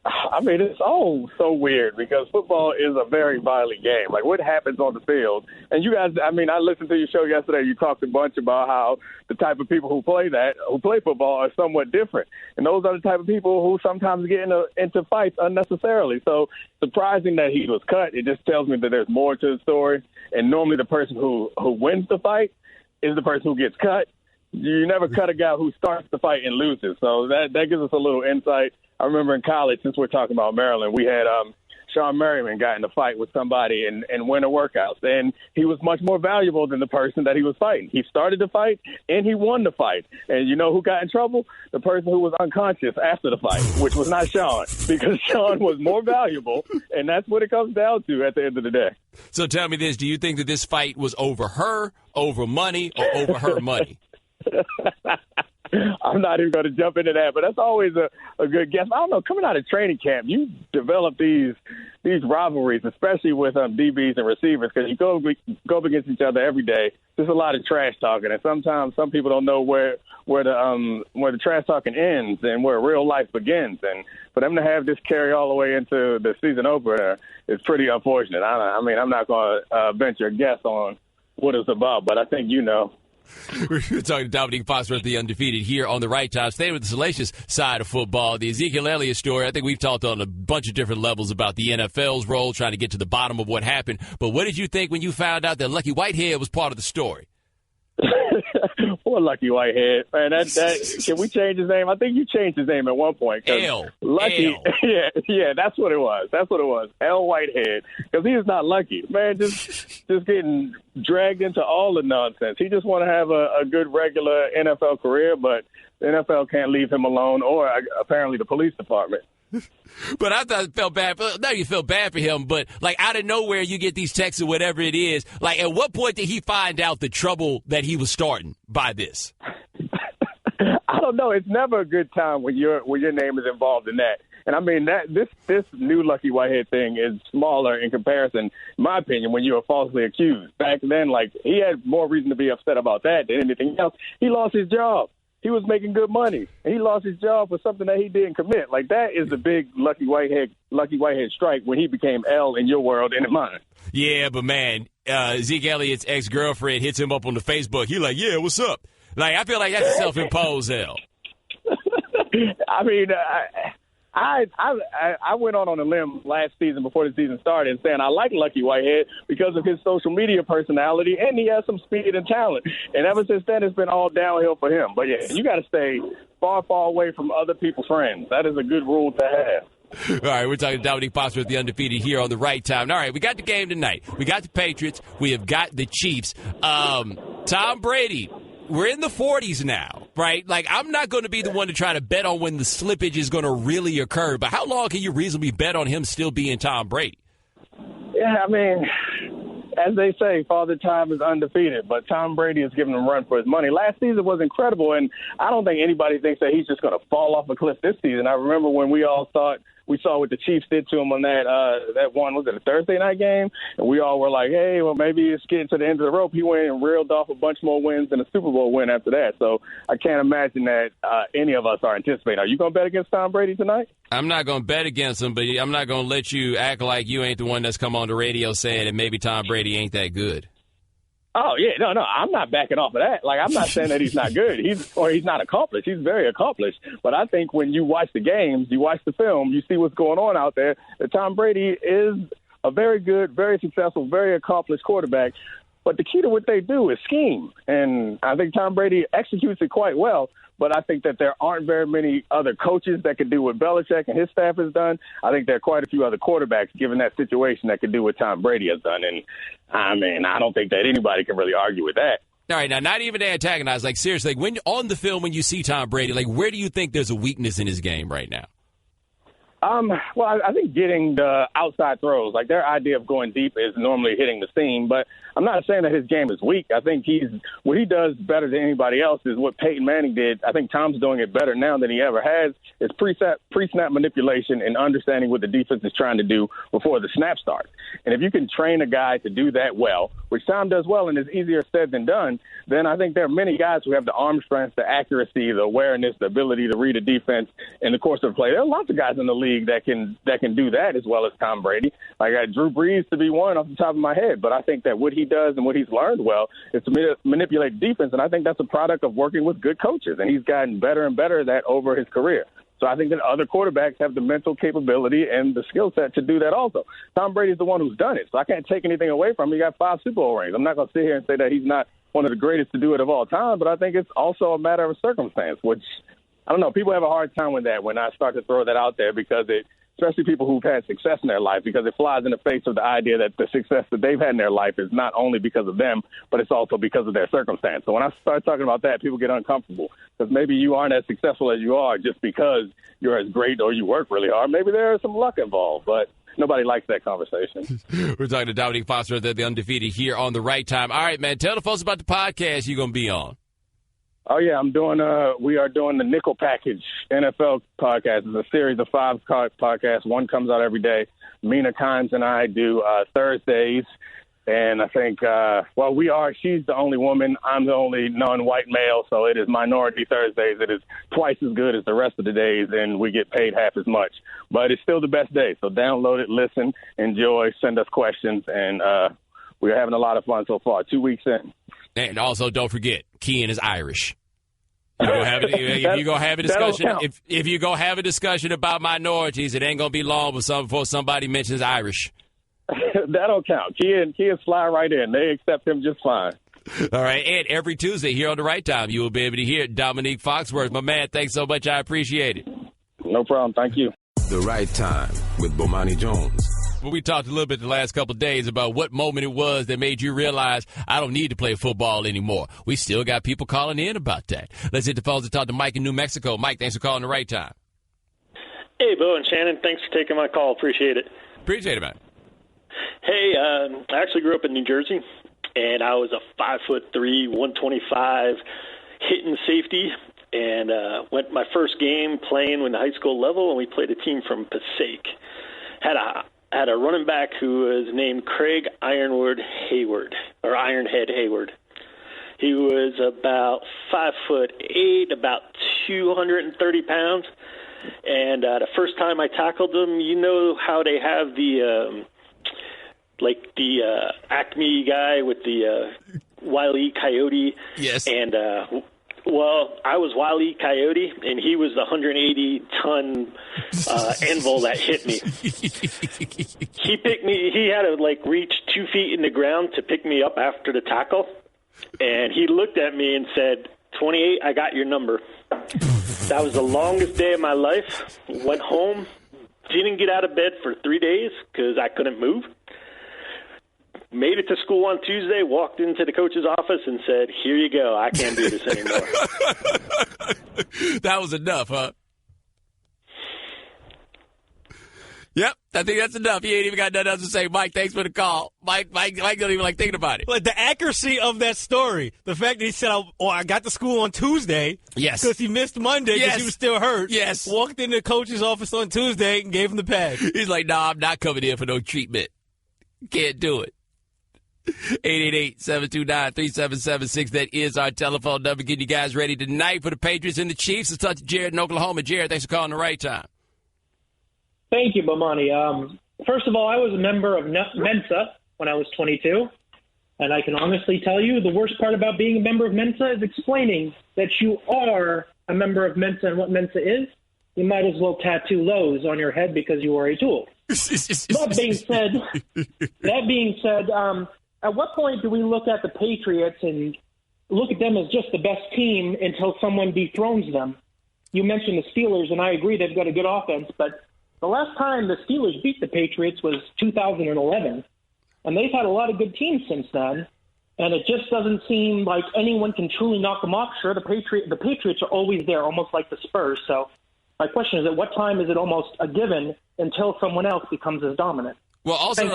I mean, it's all so weird because football is a very violent game. Like, what happens on the field? And you guys, I mean, I listened to your show yesterday. You talked a bunch about how the type of people who play football are somewhat different. And those are the type of people who sometimes get into fights unnecessarily. So surprising that he was cut, it just tells me that there's more to the story. And normally the person who wins the fight is the person who gets cut. You never cut a guy who starts the fight and loses. So that gives us a little insight. I remember in college, since we're talking about Maryland, we had Sean Merriman got in a fight with somebody and winter workouts. And he was much more valuable than the person that he was fighting. He started the fight, and he won the fight. And you know who got in trouble? The person who was unconscious after the fight, which was not Sean, because Sean was more valuable, and that's what it comes down to at the end of the day. So tell me this. Do you think that this fight was over her, over money, or over her money? I'm not even going to jump into that, but that's always a good guess. I don't know. Coming out of training camp, you develop these rivalries, especially with DBs and receivers, because you go up against each other every day. There's a lot of trash talking, and sometimes some people don't know where the trash talking ends and where real life begins. And for them to have this carry all the way into the season opener is pretty unfortunate. I mean, I'm not going to venture a guess on what it's about, but I think you know. We're talking to Dominique Foxworth, the undefeated, here on the Right Time. Staying with the salacious side of football, the Ezekiel Elliott story. I think we've talked on a bunch of different levels about the NFL's role, trying to get to the bottom of what happened. But what did you think when you found out that Lucky Whitehead was part of the story? Poor Lucky Whitehead, man. That can we change his name? I think you changed his name at one point. Lucky, L. yeah, that's what it was. L Whitehead, because he is not lucky, man. Just getting dragged into all the nonsense. He just want to have a good regular NFL career, but the NFL can't leave him alone, or apparently the police department. But I thought it felt bad. Now you feel bad for him, but like out of nowhere, you get these texts or whatever it is. Like, at what point did he find out the trouble that he was starting by this? I don't know. It's never a good time when your name is involved in that. And I mean that this new Lucky Whitehead thing is smaller in comparison, in my opinion, when you were falsely accused. Back then, like, he had more reason to be upset about that than anything else. He lost his job. He was making good money, and he lost his job for something that he didn't commit. Like, that is the big Lucky Whitehead strike when he became L in your world and in mine. Yeah, but man, Zeke Elliott's ex-girlfriend hits him up on the Facebook. He like, yeah, what's up? Like, I feel like that's a self-imposed L. I mean, I went on a limb last season before the season started and saying I like Lucky Whitehead because of his social media personality, and he has some speed and talent. And ever since then, it's been all downhill for him. But, yeah, you got to stay far, far away from other people's friends. That is a good rule to have. All right, we're talking to Dominique Foxworth, the undefeated, here on the Right Time. All right, we got the game tonight. We got the Patriots. We have got the Chiefs. Tom Brady, we're in the 40s now, right? Like, I'm not going to be the one to try to bet on when the slippage is going to really occur, but how long can you reasonably bet on him still being Tom Brady? Yeah, I mean, as they say, Father Time is undefeated, but Tom Brady is giving him a run for his money. Last season was incredible, and I don't think anybody thinks that he's just going to fall off a cliff this season. I remember when we all thought we saw what the Chiefs did to him on that one, was it a Thursday night game? And we all were like, hey, well, maybe it's getting to the end of the rope. He went and reeled off a bunch more wins and a Super Bowl win after that. So I can't imagine that any of us are anticipating. Are you going to bet against Tom Brady tonight? I'm not going to bet against him, but I'm not going to let you act like you ain't the one that's come on the radio saying that maybe Tom Brady ain't that good. Oh, yeah, no, I'm not backing off of that. Like, I'm not saying that he's not good. He's not accomplished. He's very accomplished. But I think when you watch the games, you watch the film, you see what's going on out there, that Tom Brady is a very good, very successful, very accomplished quarterback. But the key to what they do is scheme. And I think Tom Brady executes it quite well. But I think that there aren't very many other coaches that can do what Belichick and his staff has done. I think there are quite a few other quarterbacks, given that situation, that can do what Tom Brady has done. And, I mean, I don't think that anybody can really argue with that. All right, now, not even to antagonize. Like, seriously, like, when on the film, when you see Tom Brady, like, where do you think there's a weakness in his game right now? Well, I think getting the outside throws, like their idea of going deep is normally hitting the seam, but I'm not saying that his game is weak. I think what he does better than anybody else is what Peyton Manning did. I think Tom's doing it better now than he ever has. Is pre-snap manipulation and understanding what the defense is trying to do before the snap starts. And if you can train a guy to do that well, which Tom does well and is easier said than done, then I think there are many guys who have the arm strength, the accuracy, the awareness, the ability to read a defense in the course of play. There are lots of guys in the league league that can do that as well as Tom Brady. I got Drew Brees to be one off the top of my head, but I think that what he does and what he's learned well is to manipulate defense, and I think that's a product of working with good coaches, and he's gotten better and better at that over his career. So I think that other quarterbacks have the mental capability and the skill set to do that also. Tom Brady's the one who's done it, so I can't take anything away from him. He got 5 Super Bowl rings. I'm not going to sit here and say that he's not one of the greatest to do it of all time, but I think it's also a matter of circumstance, which, I don't know, people have a hard time with that when I start to throw that out there because especially people who've had success in their life, because it flies in the face of the idea that the success that they've had in their life is not only because of them, but it's also because of their circumstance. So when I start talking about that, people get uncomfortable because maybe you aren't as successful as you are just because you're as great or you work really hard. Maybe there is some luck involved, but nobody likes that conversation. We're talking to Dominique Foster, the Undefeated, here on The Right Time. All right, man, tell the folks about the podcast you're going to be on. Oh, yeah, we are doing the Nickel Package NFL podcast. It's a series of 5 podcasts. One comes out every day. Mina Kimes and I do Thursdays. And I think, she's the only woman. I'm the only non-white male, so it is Minority Thursdays. It is twice as good as the rest of the days, and we get paid half as much. But it's still the best day. So download it, listen, enjoy, send us questions, and we're having a lot of fun so far. 2 weeks in. And also, don't forget, Kean is Irish. If you're gonna have a discussion, if you go have a discussion about minorities, it ain't gonna be long before somebody mentions Irish. That don't count. Kean slide right in. They accept him just fine. All right, and every Tuesday here on The Right Time, you will be able to hear Dominique Foxworth. My man, thanks so much. I appreciate it. No problem. Thank you. The Right Time with Bomani Jones. Well, we talked a little bit the last couple of days about what moment it was that made you realize I don't need to play football anymore. We still got people calling in about that. Let's hit the phones and talk to Mike in New Mexico. Mike, thanks for calling The Right Time. Hey, Bo and Shannon. Thanks for taking my call. Appreciate it. Appreciate it, man. Hey, I actually grew up in New Jersey, and I was a 5'3", 125 hitting safety, and went my first game playing in the high school level, and we played a team from Passaic. Had a running back who was named Craig Ironhead Hayward. He was about 5'8", about 230 pounds. And the first time I tackled him, you know how they have the Acme guy with the Wile E. Coyote. Yes. And I was Wile E. Coyote, and he was the 180-ton anvil that hit me. He picked me. He had to reach 2 feet in the ground to pick me up after the tackle, and he looked at me and said, 28, I got your number. That was the longest day of my life. Went home, didn't get out of bed for 3 days because I couldn't move. Made it to school on Tuesday, walked into the coach's office and said, here you go, I can't do this anymore. That was enough, huh? Yep, I think that's enough. He ain't even got nothing else to say. Mike, thanks for the call. Mike don't even like thinking about it. But the accuracy of that story, the fact that he said, I got to school on Tuesday. Yes. Because he missed Monday because he was still hurt. Yes. Walked into the coach's office on Tuesday and gave him the pad. He's like, no, I'm not coming in for no treatment. Can't do it. 888-729-3776. That is our telephone number. Getting you guys ready tonight for the Patriots and the Chiefs. Let's talk to Jared in Oklahoma. Jared, thanks for calling The Right Time. Thank you, Bomani. First of all, I was a member of Mensa when I was 22, and I can honestly tell you the worst part about being a member of Mensa is explaining that you are a member of Mensa and what Mensa is. You might as well tattoo Lowe's on your head because you are a tool. That being said, at what point do we look at the Patriots and look at them as just the best team until someone dethrones them? You mentioned the Steelers, and I agree they've got a good offense, but the last time the Steelers beat the Patriots was 2011, and they've had a lot of good teams since then, and it just doesn't seem like anyone can truly knock them off. Sure, the Patriots are always there, almost like the Spurs. So my question is, at what time is it almost a given until someone else becomes as dominant? Well, also,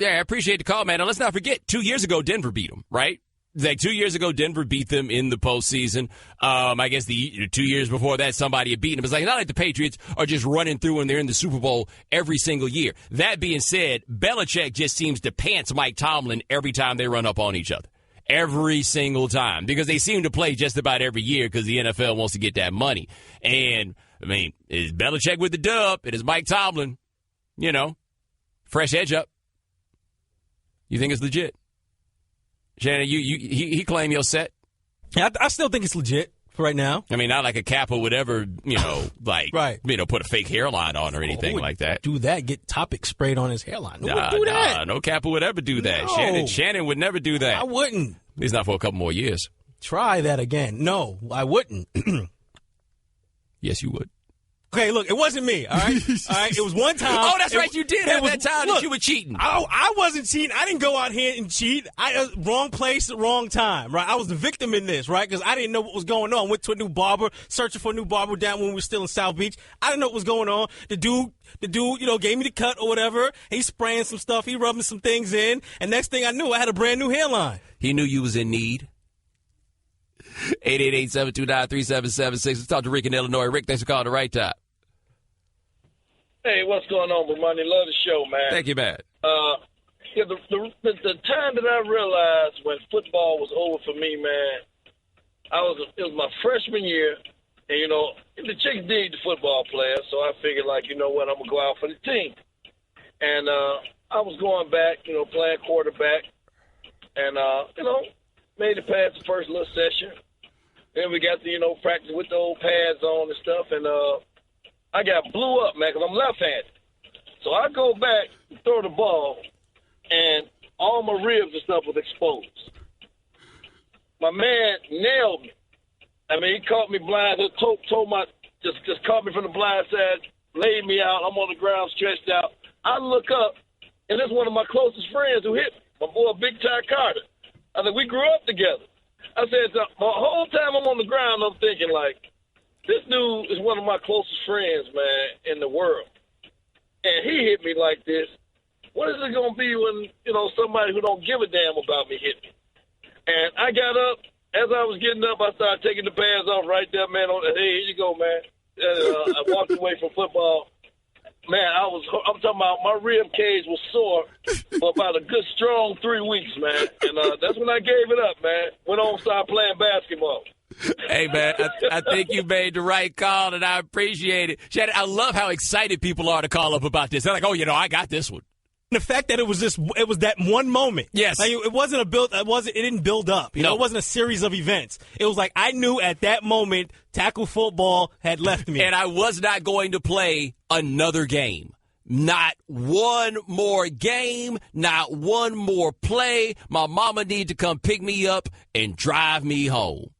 I appreciate the call, man. And let's not forget, 2 years ago, Denver beat them, right? 2 years ago, Denver beat them in the postseason. I guess the 2 years before that, somebody had beaten them. It's not like the Patriots are just running through and they're in the Super Bowl every single year. That being said, Belichick just seems to pants Mike Tomlin every time they run up on each other. Every single time. Because they seem to play just about every year because the NFL wants to get that money. And I mean, is Belichick with the dub? It is Mike Tomlin. You know, fresh edge up. You think it's legit? Shannon, he claimed you're set. I still think it's legit for right now. I mean, not like a Kappa would ever, put a fake hairline on or anything like that. Do that? Get Topic sprayed on his hairline? Who would do that? No Kappa would ever do that. No. Shannon would never do that. I wouldn't. At least not for a couple more years. Try that again. No, I wouldn't. Yes, you would. Okay, look, it wasn't me, all right? All right, it was one time. Oh, that's right, you did have that time that you were cheating. I wasn't cheating. I didn't go out here and cheat. Wrong place, wrong time, right? I was the victim in this, right? Because I didn't know what was going on. Went to a new barber, searching for a new barber down when we were still in South Beach. I didn't know what was going on. The dude, gave me the cut or whatever. He's spraying some stuff. He rubbing some things in. And next thing I knew, I had a brand new hairline. He knew you was in need. 888-729-3776. Let's talk to Rick in Illinois. Rick, thanks for calling the right time. Hey, what's going on, Bomani? Love the show, man. Thank you, man. The time that I realized when football was over for me, man, it was my freshman year, and the chicks dig the football players, so I figured, I'm gonna go out for the team, and I was going back, playing quarterback, and made it past the first little session. Then we got to practice with the old pads on and stuff, and I got blew up, man, because I'm left-handed. So I go back and throw the ball, and all my ribs and stuff was exposed. My man nailed me. I mean, he caught me blind. Just caught me from the blind side, laid me out. I'm on the ground, stretched out. I look up, and it's one of my closest friends who hit me, my boy Big Ty Carter. I said, we grew up together. I said, the whole time I'm on the ground, I'm thinking, this dude is one of my closest friends, man, in the world. And he hit me like this. What is it going to be when, somebody who don't give a damn about me hit me? And I got up. As I was getting up, I started taking the pads off right there, man. Hey, here you go, man. I walked away from football. Man, I'm talking about my rib cage was sore for about a good strong 3 weeks, man. And that's when I gave it up, man. Went on and started playing basketball. Hey, man, I think you made the right call, and I appreciate it. Shannon, I love how excited people are to call up about this. They're like, I got this one. The fact that it was that one moment. Yes. It wasn't it didn't build up. It wasn't a series of events. It was like I knew at that moment tackle football had left me. And I was not going to play another game. Not one more game, not one more play. My mama need to come pick me up and drive me home.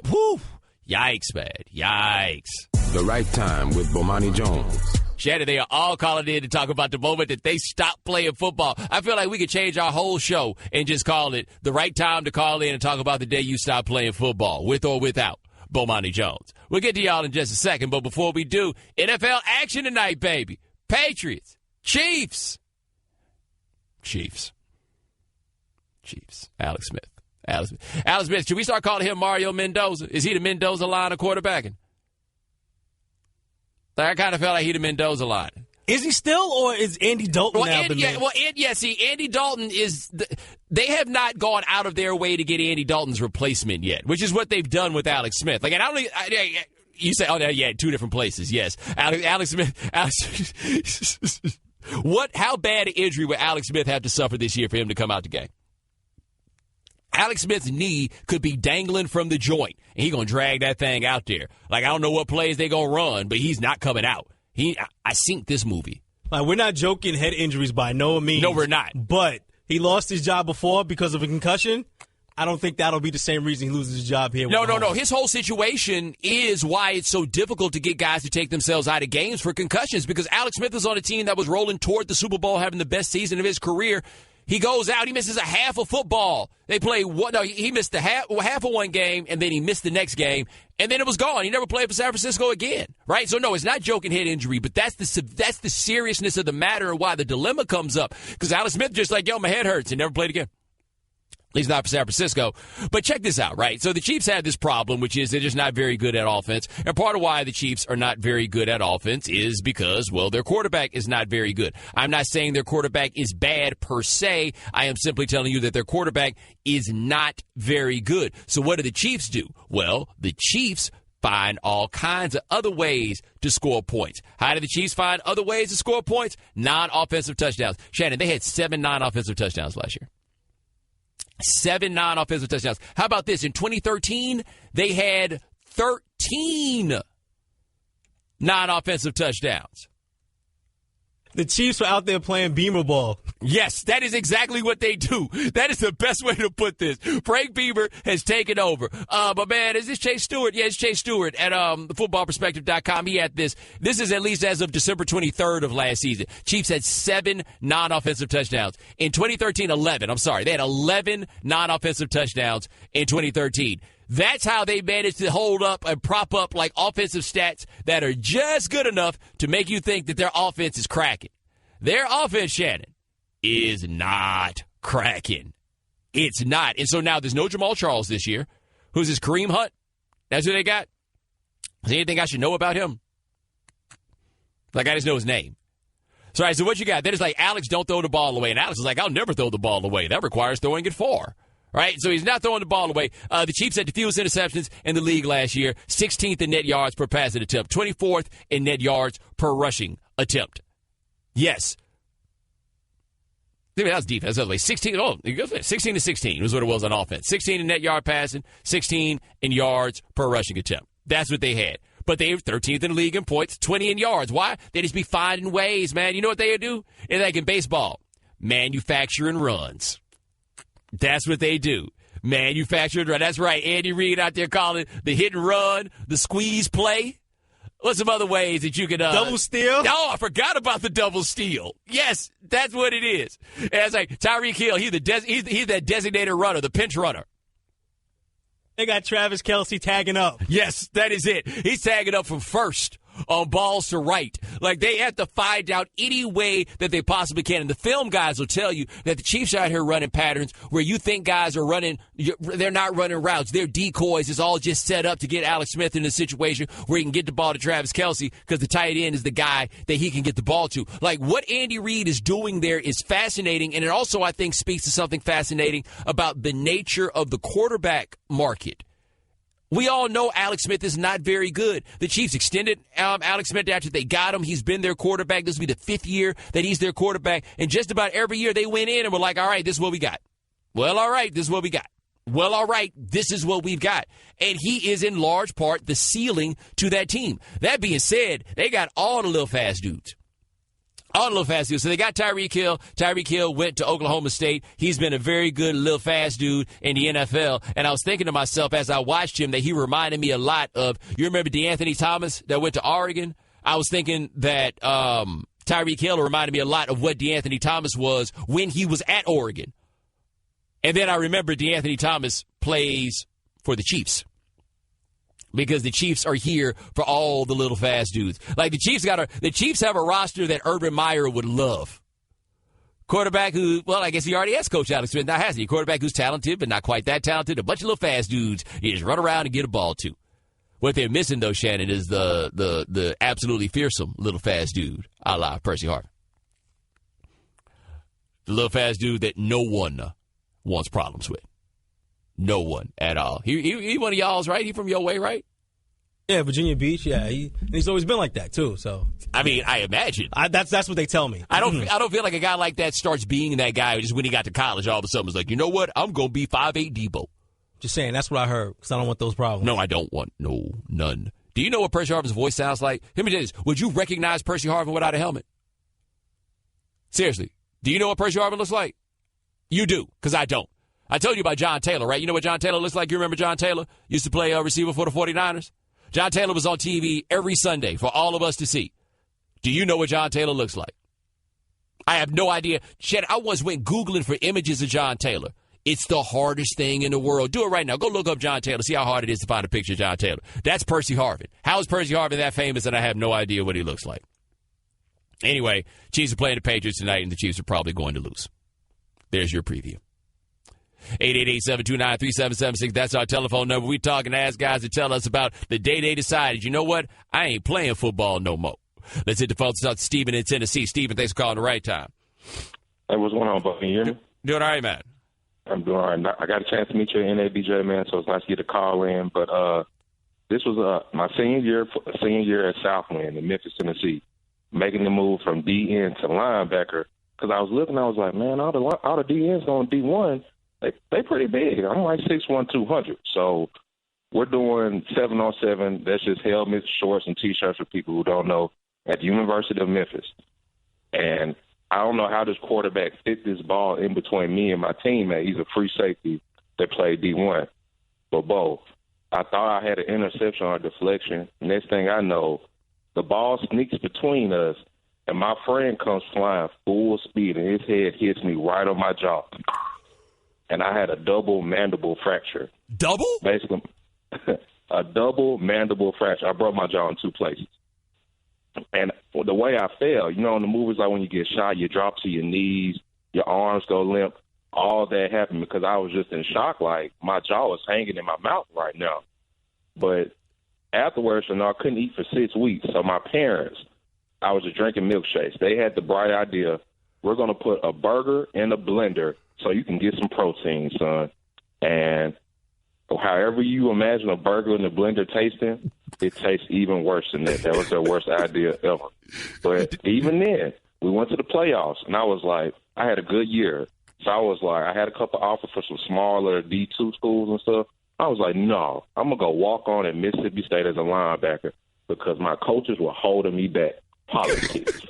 Whew. Yikes, man. Yikes. The Right Time with Bomani Jones. Shannon, they are all calling in to talk about the moment that they stopped playing football. I feel like we could change our whole show and just call it the right time to call in and talk about the day you stopped playing football, with or without Bomani Jones. We'll get to y'all in just a second, but before we do, NFL action tonight, baby. Patriots, Chiefs. Alex Smith, should we start calling him Mario Mendoza? Is he the Mendoza line of quarterbacking? I kind of felt like he the Mendoza line. Is he still, or is Andy Dalton now the man? Andy Dalton is they have not gone out of their way to get Andy Dalton's replacement yet, which is what they've done with Alex Smith. You say, two different places, yes. Alex Smith. How bad an injury would Alex Smith have to suffer this year for him to come out the game? Alex Smith's knee could be dangling from the joint, and he's going to drag that thing out there. I don't know what plays they're going to run, but he's not coming out. I synced this movie. We're not joking head injuries by no means. No, we're not. But he lost his job before because of a concussion. I don't think that'll be the same reason he loses his job here. No. His whole situation is why it's so difficult to get guys to take themselves out of games for concussions, because Alex Smith was on a team that was rolling toward the Super Bowl, having the best season of his career. He goes out, he misses a half of football. They play he missed half of one game, and then he missed the next game, and then it was gone. He never played for San Francisco again, right? So, no, it's not joking head injury, but that's the seriousness of the matter and why the dilemma comes up. Because Alex Smith just my head hurts and never played again. At least not for San Francisco. But check this out, right? So the Chiefs have this problem, which is they're just not very good at offense. And part of why the Chiefs are not very good at offense is because, their quarterback is not very good. I'm not saying their quarterback is bad per se. I am simply telling you that their quarterback is not very good. So what do the Chiefs do? Well, the Chiefs find all kinds of other ways to score points. How did the Chiefs find other ways to score points? Non-offensive touchdowns. Shannon, they had 7 non-offensive touchdowns last year. 7 non-offensive touchdowns. How about this? In 2013, they had 13 non-offensive touchdowns. The Chiefs were out there playing Beamer ball. Yes, that is exactly what they do. That is the best way to put this. Frank Beamer has taken over. But, man, is this Chase Stewart? Yeah, it's Chase Stewart at footballperspective.com. He had this. This is at least as of December 23rd of last season. Chiefs had 7 non-offensive touchdowns. In 2013, 11. I'm sorry. They had 11 non-offensive touchdowns in 2013. That's how they managed to hold up and prop up like offensive stats that are just good enough to make you think that their offense is cracking. Their offense, Shannon, is not cracking. It's not. And so now there's no Jamal Charles this year. Who's this, Kareem Hunt? That's who they got? Is there anything I should know about him? Like, I just know his name. So, all right, so what you got? Then it's like, Alex, don't throw the ball away. And Alex is like, I'll never throw the ball away. That requires throwing it far. Right, so he's not throwing the ball away. The Chiefs had the fewest interceptions in the league last year, 16th in net yards per passing attempt, 24th in net yards per rushing attempt. Yes. That was defense. That was like 16 to 16 was what it was on offense. 16 in net yard passing, 16 in yards per rushing attempt. That's what they had. But they were 13th in the league in points, 20 in yards. Why? They just be finding ways, man. You know what they do? It's like in baseball, manufacturing runs. That's what they do. Manufactured run. That's right. Andy Reid out there calling the hit and run, the squeeze play. What's some other ways that you could... double steal? Oh, I forgot about the double steal. Yes, that's what it is. And it's like Tyreek Hill, he's that designated runner, the pinch runner. They got Travis Kelce tagging up. Yes, that is it. He's tagging up from first on balls to right. Like, they have to find out any way that they possibly can. And the film guys will tell you that the Chiefs are out here running patterns where you think guys are running, they're not running routes. They're decoys. It's all just set up to get Alex Smith in a situation where he can get the ball to Travis Kelce because the tight end is the guy that he can get the ball to. Like, what Andy Reid is doing there is fascinating, and it also, I think, speaks to something fascinating about the nature of the quarterback market. We all know Alex Smith is not very good. The Chiefs extended Alex Smith after they got him. He's been their quarterback. This will be the 5th year that he's their quarterback. And just about every year they went in and were like, all right, this is what we got. Well, all right, this is what we got. Well, all right, this is what we've got. And he is in large part the ceiling to that team. That being said, they got all the little fast dudes. All the little fast dudes. So they got Tyreek Hill. Tyreek Hill went to Oklahoma State. He's been a very good little fast dude in the NFL. And I was thinking to myself as I watched him that he reminded me a lot of, you remember DeAnthony Thomas that went to Oregon? I was thinking that Tyreek Hill reminded me a lot of what DeAnthony Thomas was when he was at Oregon. And then I remember DeAnthony Thomas plays for the Chiefs. Because the Chiefs are here for all the little fast dudes. Like the Chiefs have a roster that Urban Meyer would love. Quarterback who, well, I guess he already has Coach Alex Smith. Now has he? Quarterback who's talented, but not quite that talented. A bunch of little fast dudes you just run around and get a ball to. What they're missing, though, Shannon, is the absolutely fearsome little fast dude, a la Percy Harvin. The little fast dude that no one wants problems with. No one at all. He one of y'all's, right? He from your way, right? Yeah, Virginia Beach. Yeah, he's always been like that too. So I mean, I imagine that's what they tell me. I don't feel like a guy like that starts being that guy just when he got to college. All of a sudden, was like, you know what? I'm gonna be 5'8" Debo. Just saying, that's what I heard because I don't want those problems. No, I don't want none. Do you know what Percy Harvin's voice sounds like? Let me tell you this: would you recognize Percy Harvin without a helmet? Seriously, do you know what Percy Harvin looks like? You do, because I don't. I told you about John Taylor, right? You know what John Taylor looks like? You remember John Taylor? Used to play receiver for the 49ers. John Taylor was on TV every Sunday for all of us to see. Do you know what John Taylor looks like? I have no idea. Chad, I once went Googling for images of John Taylor. It's the hardest thing in the world. Do it right now. Go look up John Taylor. See how hard it is to find a picture of John Taylor. That's Percy Harvin. How is Percy Harvin that famous and I have no idea what he looks like? Anyway, Chiefs are playing the Patriots tonight, and the Chiefs are probably going to lose. There's your preview. 888-729-3776. That's our telephone number. We talking to ask guys to tell us about the day they decided, you know what? I ain't playing football no more. Let's hit the phone to talk to Stephen in Tennessee. Stephen, thanks for calling the right time. Hey, what's going on, buddy? Can you hear me? Doing all right, man. I'm doing all right. I got a chance to meet you at NABJ, man, so it's nice to get a call in. But This was my senior year at Southland in Memphis, Tennessee, making the move from DN to linebacker. Because I was looking, I was like, man, all the DNs going D1, they pretty big. I'm like 6'1", 200. So we're doing 7-on-7. That's just helmets, shorts, and T-shirts for people who don't know at the University of Memphis. And I don't know how this quarterback fit this ball in between me and my teammate. He's a free safety that played D1. But, Bo, I thought I had an interception or a deflection. Next thing I know, the ball sneaks between us, and my friend comes flying full speed, and his head hits me right on my jaw. And I had a double mandible fracture. Double? Basically, a double mandible fracture. I broke my jaw in 2 places. And the way I fell, in the movies, like when you get shot, you drop to your knees, your arms go limp. All that happened because I was just in shock, like my jaw was hanging in my mouth right now. But afterwards, I couldn't eat for 6 weeks. So my parents, I was just drinking milkshakes. They had the bright idea, we're going to put a burger in a blender so you can get some protein, son. And however you imagine a burger in the blender tasting, it tastes even worse than that. That was their worst idea ever. But even then, we went to the playoffs, and I was like, I had a good year. So I was like, I had a couple offers for some smaller D2 schools and stuff. I was like, no, I'm going to go walk on at Mississippi State as a linebacker because my coaches were holding me back. Politics.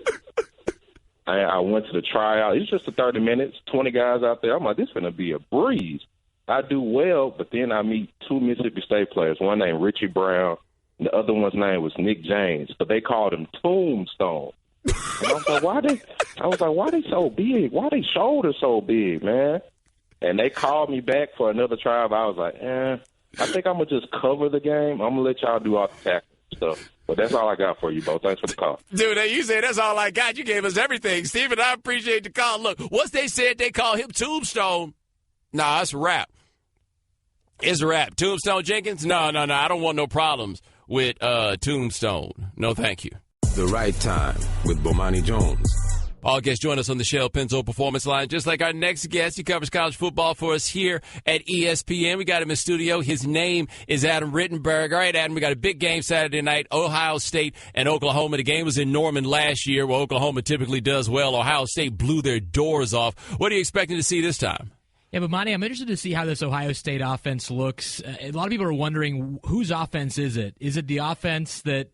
I went to the tryout. It's just 30 minutes, 20 guys out there. I'm like, this is going to be a breeze. I do well, but then I meet 2 Mississippi State players, one named Richie Brown, and the other one's name was Nick James, but they called him Tombstone. And I was like, why they so big? Why they shoulders so big, man? And they called me back for another tryout. I was like, I think I'm going to just cover the game. I'm going to let y'all do all the tackling stuff. But that's all I got for you, Bo. Thanks for the call. Dude, you say that's all I got. You gave us everything. Steven, I appreciate the call. Look, once they said they call him Tombstone, nah, it's a wrap. It's a wrap. Tombstone Jenkins? No. I don't want no problems with Tombstone. No, thank you. The Right Time with Bomani Jones. All guests join us on the Shell Pennzoil Performance Line. Just like our next guest, he covers college football for us here at ESPN. We got him in studio. His name is Adam Rittenberg. All right, Adam, we got a big game Saturday night, Ohio State and Oklahoma. The game was in Norman last year, where Oklahoma typically does well. Ohio State blew their doors off. What are you expecting to see this time? Yeah, but Monty, I'm interested to see how this Ohio State offense looks. A lot of people are wondering, whose offense is it? Is it the offense that,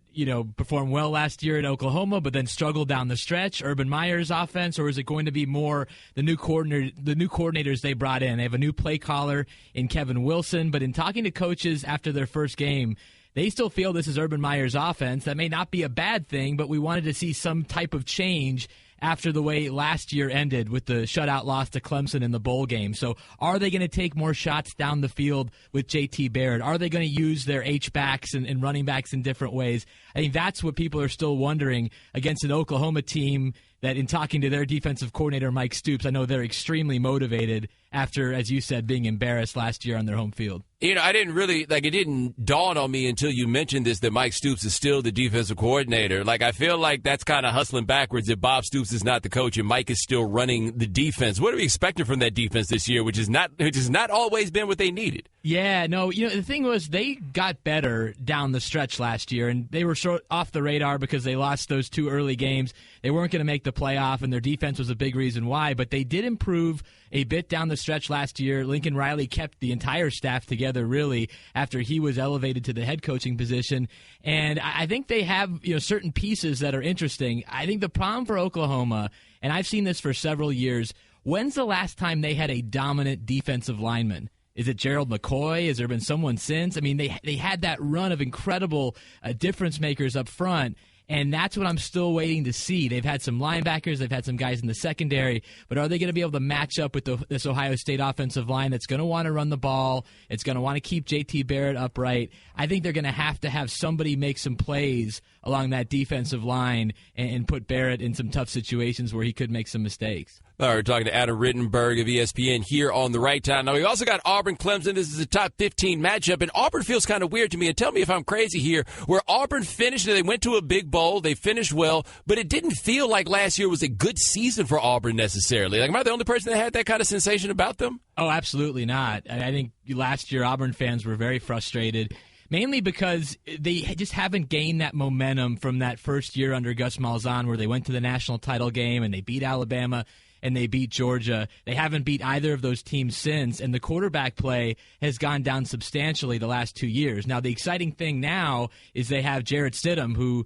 performed well last year at Oklahoma but then struggled down the stretch, Urban Meyer's offense, or is it going to be more the new coordinators they brought in? They have a new play caller in Kevin Wilson, but in talking to coaches after their first game, they still feel this is Urban Meyer's offense. That may not be a bad thing, but we wanted to see some type of change after the way last year ended with the shutout loss to Clemson in the bowl game. So are they going to take more shots down the field with J.T. Barrett? Are they going to use their H-backs and running backs in different ways? I think that's what people are still wondering against an Oklahoma team that, in talking to their defensive coordinator, Mike Stoops, I know they're extremely motivated after, as you said, being embarrassed last year on their home field. I didn't really, it didn't dawn on me until you mentioned this, that Mike Stoops is still the defensive coordinator. I feel like that's kind of hustling backwards that Bob Stoops is not the coach and Mike is still running the defense. What are we expecting from that defense this year, which has not always been what they needed? Yeah, no, the thing was they got better down the stretch last year, and they were sort of off the radar because they lost those 2 early games. They weren't going to make the playoff, and their defense was a big reason why, but they did improve a bit down the stretch last year. Lincoln Riley kept the entire staff together, really, after he was elevated to the head coaching position. And I think they have certain pieces that are interesting. I think the problem for Oklahoma, and I've seen this for several years, when's the last time they had a dominant defensive lineman? Is it Gerald McCoy? Has there been someone since? I mean, they had that run of incredible difference makers up front. And that's what I'm still waiting to see. They've had some linebackers. They've had some guys in the secondary. But are they going to be able to match up with this Ohio State offensive line that's going to want to run the ball? It's going to want to keep J.T. Barrett upright. I think they're going to have somebody make some plays along that defensive line and put Barrett in some tough situations where he could make some mistakes. All right, we're talking to Adam Rittenberg of ESPN here on The Right Time. Now, we also got Auburn-Clemson. This is a top 15 matchup, and Auburn feels kind of weird to me. And tell me if I'm crazy here, where Auburn finished, they went to a big bowl, they finished well, but it didn't feel like last year was a good season for Auburn necessarily. Am I the only person that had that kind of sensation about them? Oh, absolutely not. I think last year Auburn fans were very frustrated. mainly because they just haven't gained that momentum from that first year under Gus Malzahn where they went to the national title game and they beat Alabama and they beat Georgia. They haven't beat either of those teams since, and the quarterback play has gone down substantially the last 2 years. Now, the exciting thing now is they have Jarrett Stidham, who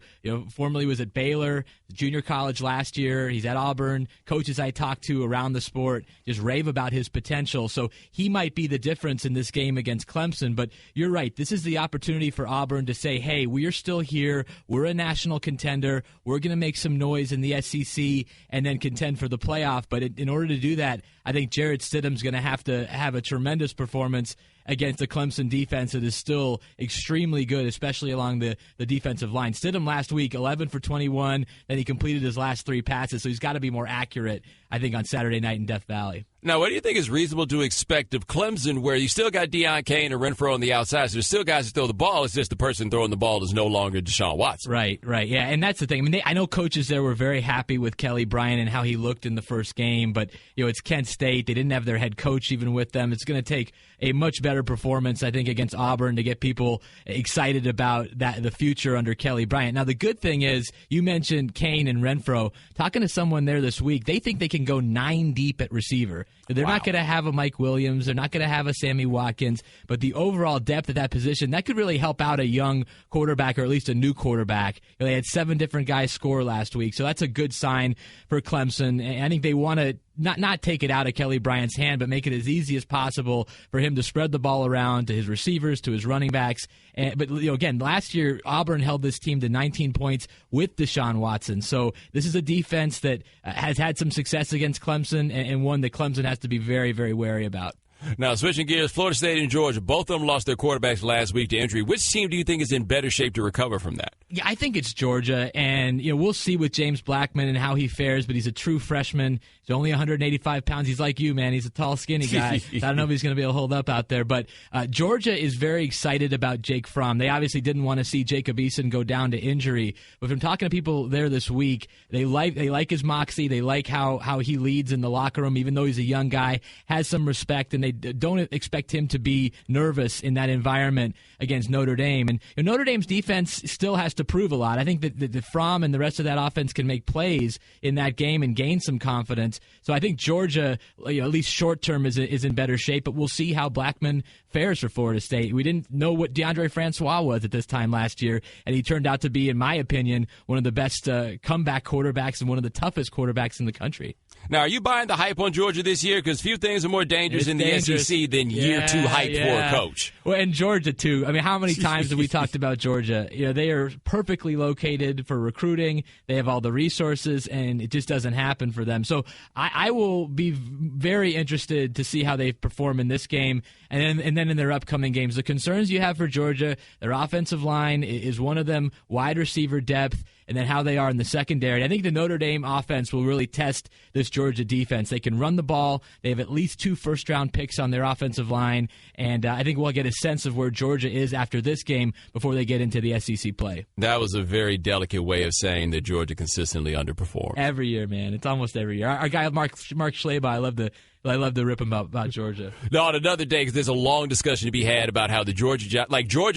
formerly was at Baylor, junior college last year. He's at Auburn. Coaches I talk to around the sport just rave about his potential, so he might be the difference in this game against Clemson. But you're right. This is the opportunity for Auburn to say, hey, we are still here. We're a national contender. We're going to make some noise in the SEC and then contend for the playoff. But in order to do that, I think Jarrett Stidham's going to have a tremendous performance against the Clemson defense that is still extremely good, especially along the defensive line. Stidham last week, 11 for 21, then he completed his last 3 passes, so he's got to be more accurate, I think, on Saturday night in Death Valley. Now, what do you think is reasonable to expect of Clemson, where you still got Deion Kane and Renfro on the outside, so there's still guys that throw the ball, it's just the person throwing the ball is no longer Deshaun Watson. Right, yeah, and that's the thing. I mean, I know coaches there were very happy with Kelly Bryant and how he looked in the first game, but it's Kent State. They didn't have their head coach even with them. It's going to take a much better performance, I think, against Auburn to get people excited about the future under Kelly Bryant. Now, the good thing is, you mentioned Kane and Renfro. Talking to someone there this week, they think they can go 9 deep at receiver. They're not going to have a Mike Williams. They're not going to have a Sammy Watkins. But the overall depth at that position, that could really help out a young quarterback, or at least a new quarterback. They had 7 different guys score last week, so that's a good sign for Clemson. And I think they want to not take it out of Kelly Bryant's hand, but make it as easy as possible for him to spread the ball around to his receivers, to his running backs. But again, last year Auburn held this team to 19 points with Deshaun Watson. So this is a defense that has had some success against Clemson, and one that Clemson has to be very, very wary about. Now, switching gears, Florida State and Georgia, both of them lost their quarterbacks last week to injury. Which team do you think is in better shape to recover from that? Yeah, I think it's Georgia, and we'll see with James Blackman and how he fares, but he's a true freshman. He's only 185 pounds. He's like you, man. He's a tall, skinny guy. So I don't know if he's going to be able to hold up out there, but Georgia is very excited about Jake Fromm. They obviously didn't want to see Jacob Eason go down to injury, but from talking to people there this week, they like his moxie. They like how he leads in the locker room, even though he's a young guy, has some respect, and they don't expect him to be nervous in that environment against Notre Dame. And Notre Dame's defense still has to prove a lot. I think that Fromm and the rest of that offense can make plays in that game and gain some confidence. So I think Georgia, at least short term, is in better shape. But we'll see how Blackman fares for Florida State. We didn't know what DeAndre Francois was at this time last year, and he turned out to be, in my opinion, one of the best comeback quarterbacks and one of the toughest quarterbacks in the country. Now, are you buying the hype on Georgia this year? Because few things are more dangerous in the SEC than year 2 hype for a coach. Well, and Georgia, too. I mean, how many times have we talked about Georgia? They are perfectly located for recruiting. They have all the resources, and it just doesn't happen for them. So I will be very interested to see how they perform in this game and then in their upcoming games. The concerns you have for Georgia, their offensive line is one of them, wide receiver depth, and then how they are in the secondary. I think the Notre Dame offense will really test this Georgia defense. They can run the ball. They have at least 2 first-round picks on their offensive line, and I think we'll get a sense of where Georgia is after this game before they get into the SEC play. That was a very delicate way of saying that Georgia consistently underperforms. Every year, man. It's almost every year. Our guy, Mark Schleba, I love to rip him about Georgia. No, on another day, because there's a long discussion to be had about how the Georgia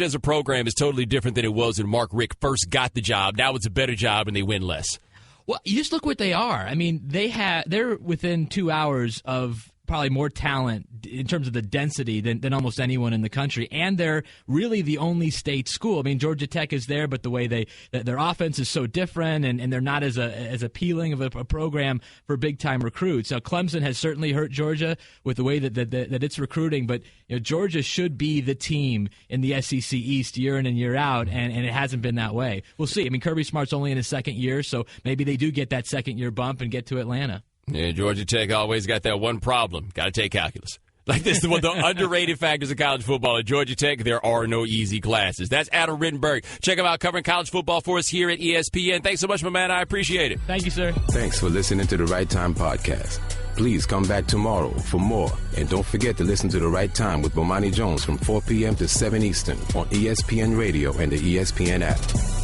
as a program is totally different than it was when Mark Richt first got the job. Now it's a better job, and they win less. Well, you just look what they are. I mean, they're within 2 hours of probably more talent in terms of the density than almost anyone in the country, and they're really the only state school. I mean, Georgia Tech is there, but the way their offense is so different, and they're not as appealing of a program for big time recruits. Now, Clemson has certainly hurt Georgia with the way that it's recruiting, but Georgia should be the team in the SEC East year in and year out, and it hasn't been that way. We'll see. I mean, Kirby Smart's only in his second year, so maybe they do get that second year bump and get to Atlanta. Yeah, Georgia Tech always got that one problem. Got to take calculus. Like, this is one of the underrated factors of college football. At Georgia Tech, there are no easy classes. That's Adam Rittenberg. Check him out covering college football for us here at ESPN. Thanks so much, my man. I appreciate it. Thank you, sir. Thanks for listening to The Right Time Podcast. Please come back tomorrow for more. And don't forget to listen to The Right Time with Bomani Jones from 4 p.m. to 7 Eastern on ESPN Radio and the ESPN app.